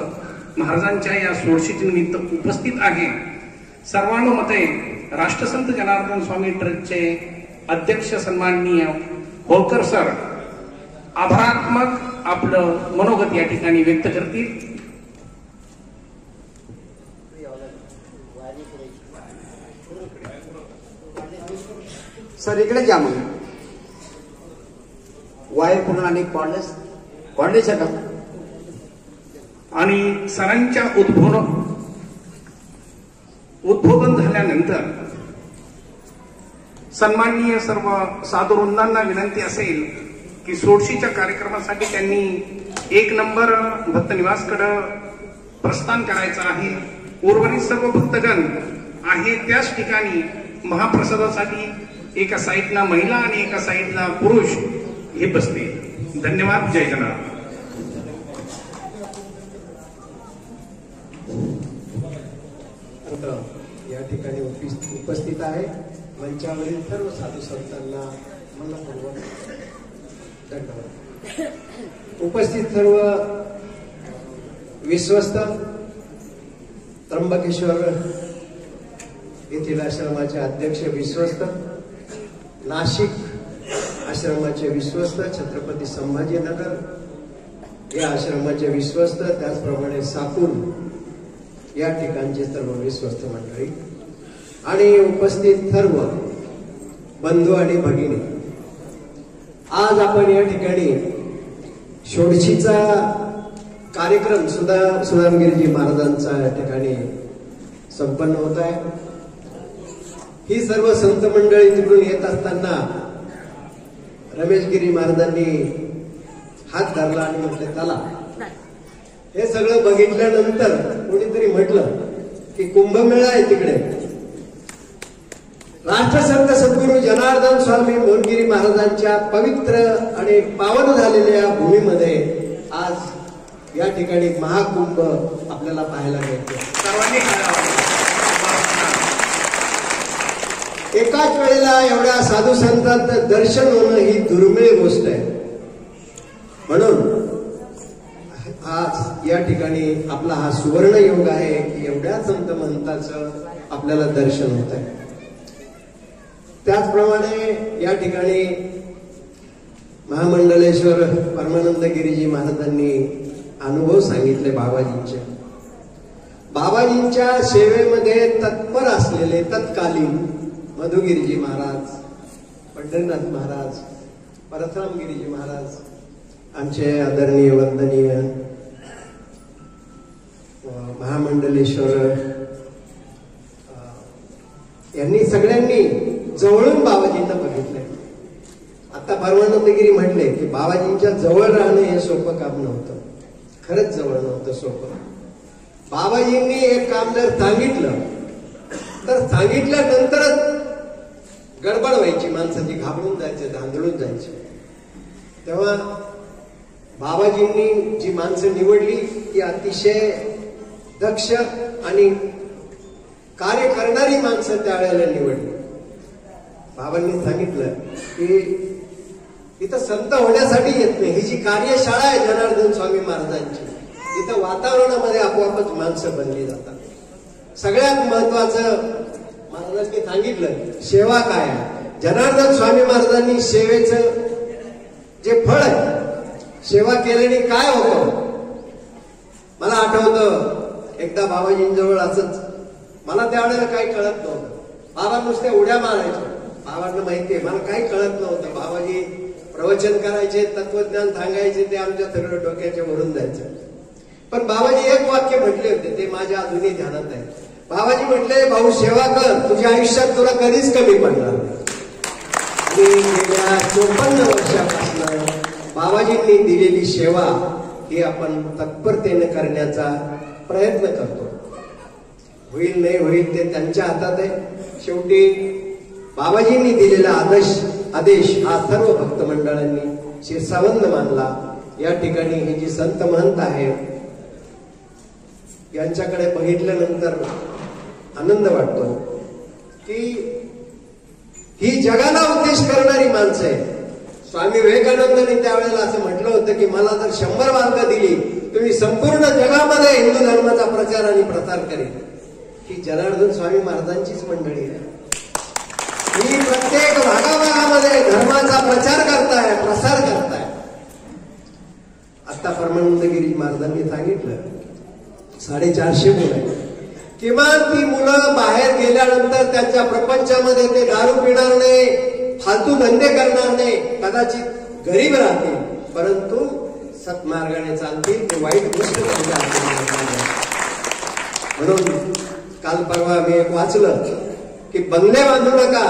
महाराजांच्या या सोडशीच्या निमित्त उपस्थित आहे. सर्वानुमते राष्ट्रसंत जनार्दन स्वामी ट्रस्टचे अध्यक्ष सन्माननीय होळकर सर आभारात्मक आपलं मनोगत या ठिकाणी व्यक्त करतील. सर इकडे घ्या मग वायर पूर्ण आणि कॉर्डले शकत. आणि सरांच्या उद्बोधन झाल्यानंतर सन्माननीय सर्व साधुवृंदांना विनंती असेल की सोडशीच्या कार्यक्रमासाठी त्यांनी 1 नंबर भक्त निवासकडे प्रस्थान करायचं आहे. उर्वरित सर्व भक्तगण आहे त्याच ठिकाणी महाप्रसादासाठी एका साईडला महिला आणि एका साईडला पुरुष हे बसते. धन्यवाद. जय जनार्दन. या ठिकाणी उपस्थित आहे मंचावरील सर्व साधू संतांना मनपूर्वक धन्यवाद. उपस्थित सर्व विश्वस्त त्र्यंबकेश्वर येथील आश्रमाचे अध्यक्ष विश्वस्त, नाशिक आश्रमाचे विश्वस्त, छत्रपती संभाजीनगर या आश्रमाचे विश्वस्त, त्याचप्रमाणे साकूर या ठिकाणचे सर्व विश्वस्त मंडळी आणि उपस्थित सर्व बंधू आणि भगिनी, आज आपण या ठिकाणी षोडशीचा कार्यक्रम सुदामगिरीजी महाराजांचा या ठिकाणी संपन्न होत आहे. ही सर्व संत मंडळी तिकडून येत असताना रमेशगिरी महाराजांनी हात धरला आणि म्हटले चला. हे सगळं बघितल्यानंतर कोणीतरी म्हटलं की कुंभमेळा आहे तिकडे, राष्ट्रसंत सद्गुरू जनार्दन स्वामी मोरगिरी महाराजांच्या पवित्र आणि पावन झालेल्या भूमीमध्ये आज या ठिकाणी महाकुंभ आपल्याला पाहायला मिळतो. सर्वांनी एकाच वेळेला एवढ्या साधू संतांचं दर्शन होणं ही दुर्मिळ गोष्ट आहे. म्हणून आज या ठिकाणी आपला हा सुवर्ण योग आहे की एवढ्या संत महंताचं आपल्याला दर्शन होत आहे. त्याचप्रमाणे या ठिकाणी महामंडलेश्वर परमानंद गिरीजी महाराजांनी अनुभव सांगितले बाबाजींचे. बाबाजींच्या सेवेमध्ये तत्पर असलेले तत्कालीन मधुगिरीजी महाराज, पंढरीनाथ महाराज, परशुराम गिरीजी महाराज, आमचे आदरणीय वंदनीय महामंडलेश्वर यांनी सगळ्यांनी जवळून बाबाजींना बघितलंय. आता परमानंदगिरी म्हटले की बाबाजींच्या जवळ राहणं हे सोपं काम नव्हतं. खरंच जवळ नव्हतं सोपं. बाबाजींनी एक काम जर सांगितलं तर सांगितल्यानंतरच गडबड व्हायची, माणसाची घाबरून जायचे, धांदळून जायचे. तेव्हा बाबाजींनी जी माणसं निवडली ती अतिशय दक्ष आणि कार्य करणारी माणसं त्यावेळेला निवडली. बाबांनी सांगितलं की इथं संत होण्यासाठी येत नाही, ही जी कार्यशाळा आहे जनार्दन स्वामी महाराजांची, इथं वातावरणामध्ये आपोआपच माणसं बनली जातात. सगळ्यात महत्वाचं महाराजांनी सांगितलं सेवा काय आहे. जनार्दन स्वामी महाराजांनी सेवेचं जे फळ आहे, सेवा केल्याने काय होतं. मला आठवतं एकदा बाबाजींजवळ असंच, मला त्यावेळेला काही कळत नव्हतं. बाबा नुसत्या उड्या मारायच्या. बाबांना माहितीये मला काही कळत नव्हतं. बाबाजी प्रवचन करायचे, तत्वज्ञान सांगायचे, ते आमच्या सगळं डोक्याच्या वरून जायचं. पण बाबाजी एक वाक्य म्हटले होते, ते माझ्या अजूनही ध्यानात आहे. बाबाजी म्हटले, भाऊ सेवा कर, तुझ्या आयुष्यात तुला कधीच कमी पडणार नाही. गेल्या 54 वर्षापासून बाबाजींनी दिलेली सेवा ही आपण तत्परतेने करण्याचा प्रयत्न करतो. होईल नाही होईल ते त्यांच्या हातात आहे. शेवटी बाबाजींनी दिलेला आदेश हा सर्व भक्त मंडळांनी शिरसावंत मानला. या ठिकाणी ही जी संत महंत आहे यांच्याकडे बघितल्यानंतर आनंद वाटतो की ही जगाला उद्देश करणारी माणसं आहे. स्वामी विवेकानंदांनी त्यावेळेला असं म्हटलं होतं की मला जर 100 मार्क दिली तुम्ही संपूर्ण जगामध्ये हिंदू धर्माचा प्रचार आणि प्रसार करेल. ही जनार्दन स्वामी महाराजांचीच मंडळी आहे. ही प्रत्येक भागाभागामध्ये धर्माचा प्रचार करताय, प्रसार करताय. आता परमानंद गिरी महाराजांनी सांगितलं 450 मुलं, किमान ती मुलं बाहेर गेल्यानंतर त्यांच्या प्रपंचामध्ये ते दारू पिणार नाही, फालतू धंदे करणार नाही, कदाचित गरीब राहतील परंतु सत्मार्गाने चालतील, ते वाईट गोष्ट म्हणून काल परवा मी एक वाचलं की बंगले बांधू नका,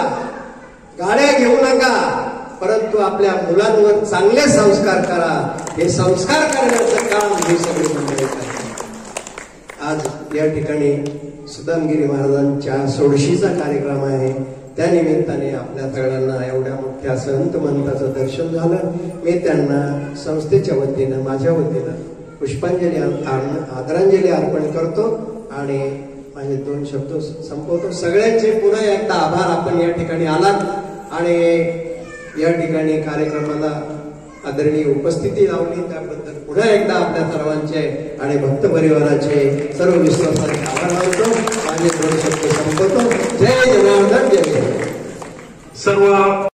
गाड्या घेऊ नका, परंतु आपल्या मुलांवर चांगले संस्कार करा. हे संस्कार करण्याचं काम हे सगळे मंडळी करतात. आज या ठिकाणी सुदामगिरी महाराजांच्या 16शीचा कार्यक्रम आहे. त्या निमित्ताने आपल्या सगळ्यांना एवढ्या मोठ्या संत महंताचं दर्शन झालं. मी त्यांना संस्थेच्या वतीनं, माझ्या वतीनं पुष्पांजली आदरांजली अर्पण करतो आणि माझे 2 शब्द संपवतो. सगळ्यांचे पुन्हा एकदा आभार. आपण या ठिकाणी आलात आणि या ठिकाणी कार्यक्रमाला आदरणीय उपस्थिती लावली त्याबद्दल पुन्हा एकदा आपल्या सर्वांचे आणि भक्त परिवाराचे सर्व विश्वासाचे आभार मानतो. माझे 2 शब्द संपवतो. जय जनार्दन, जय. सर्व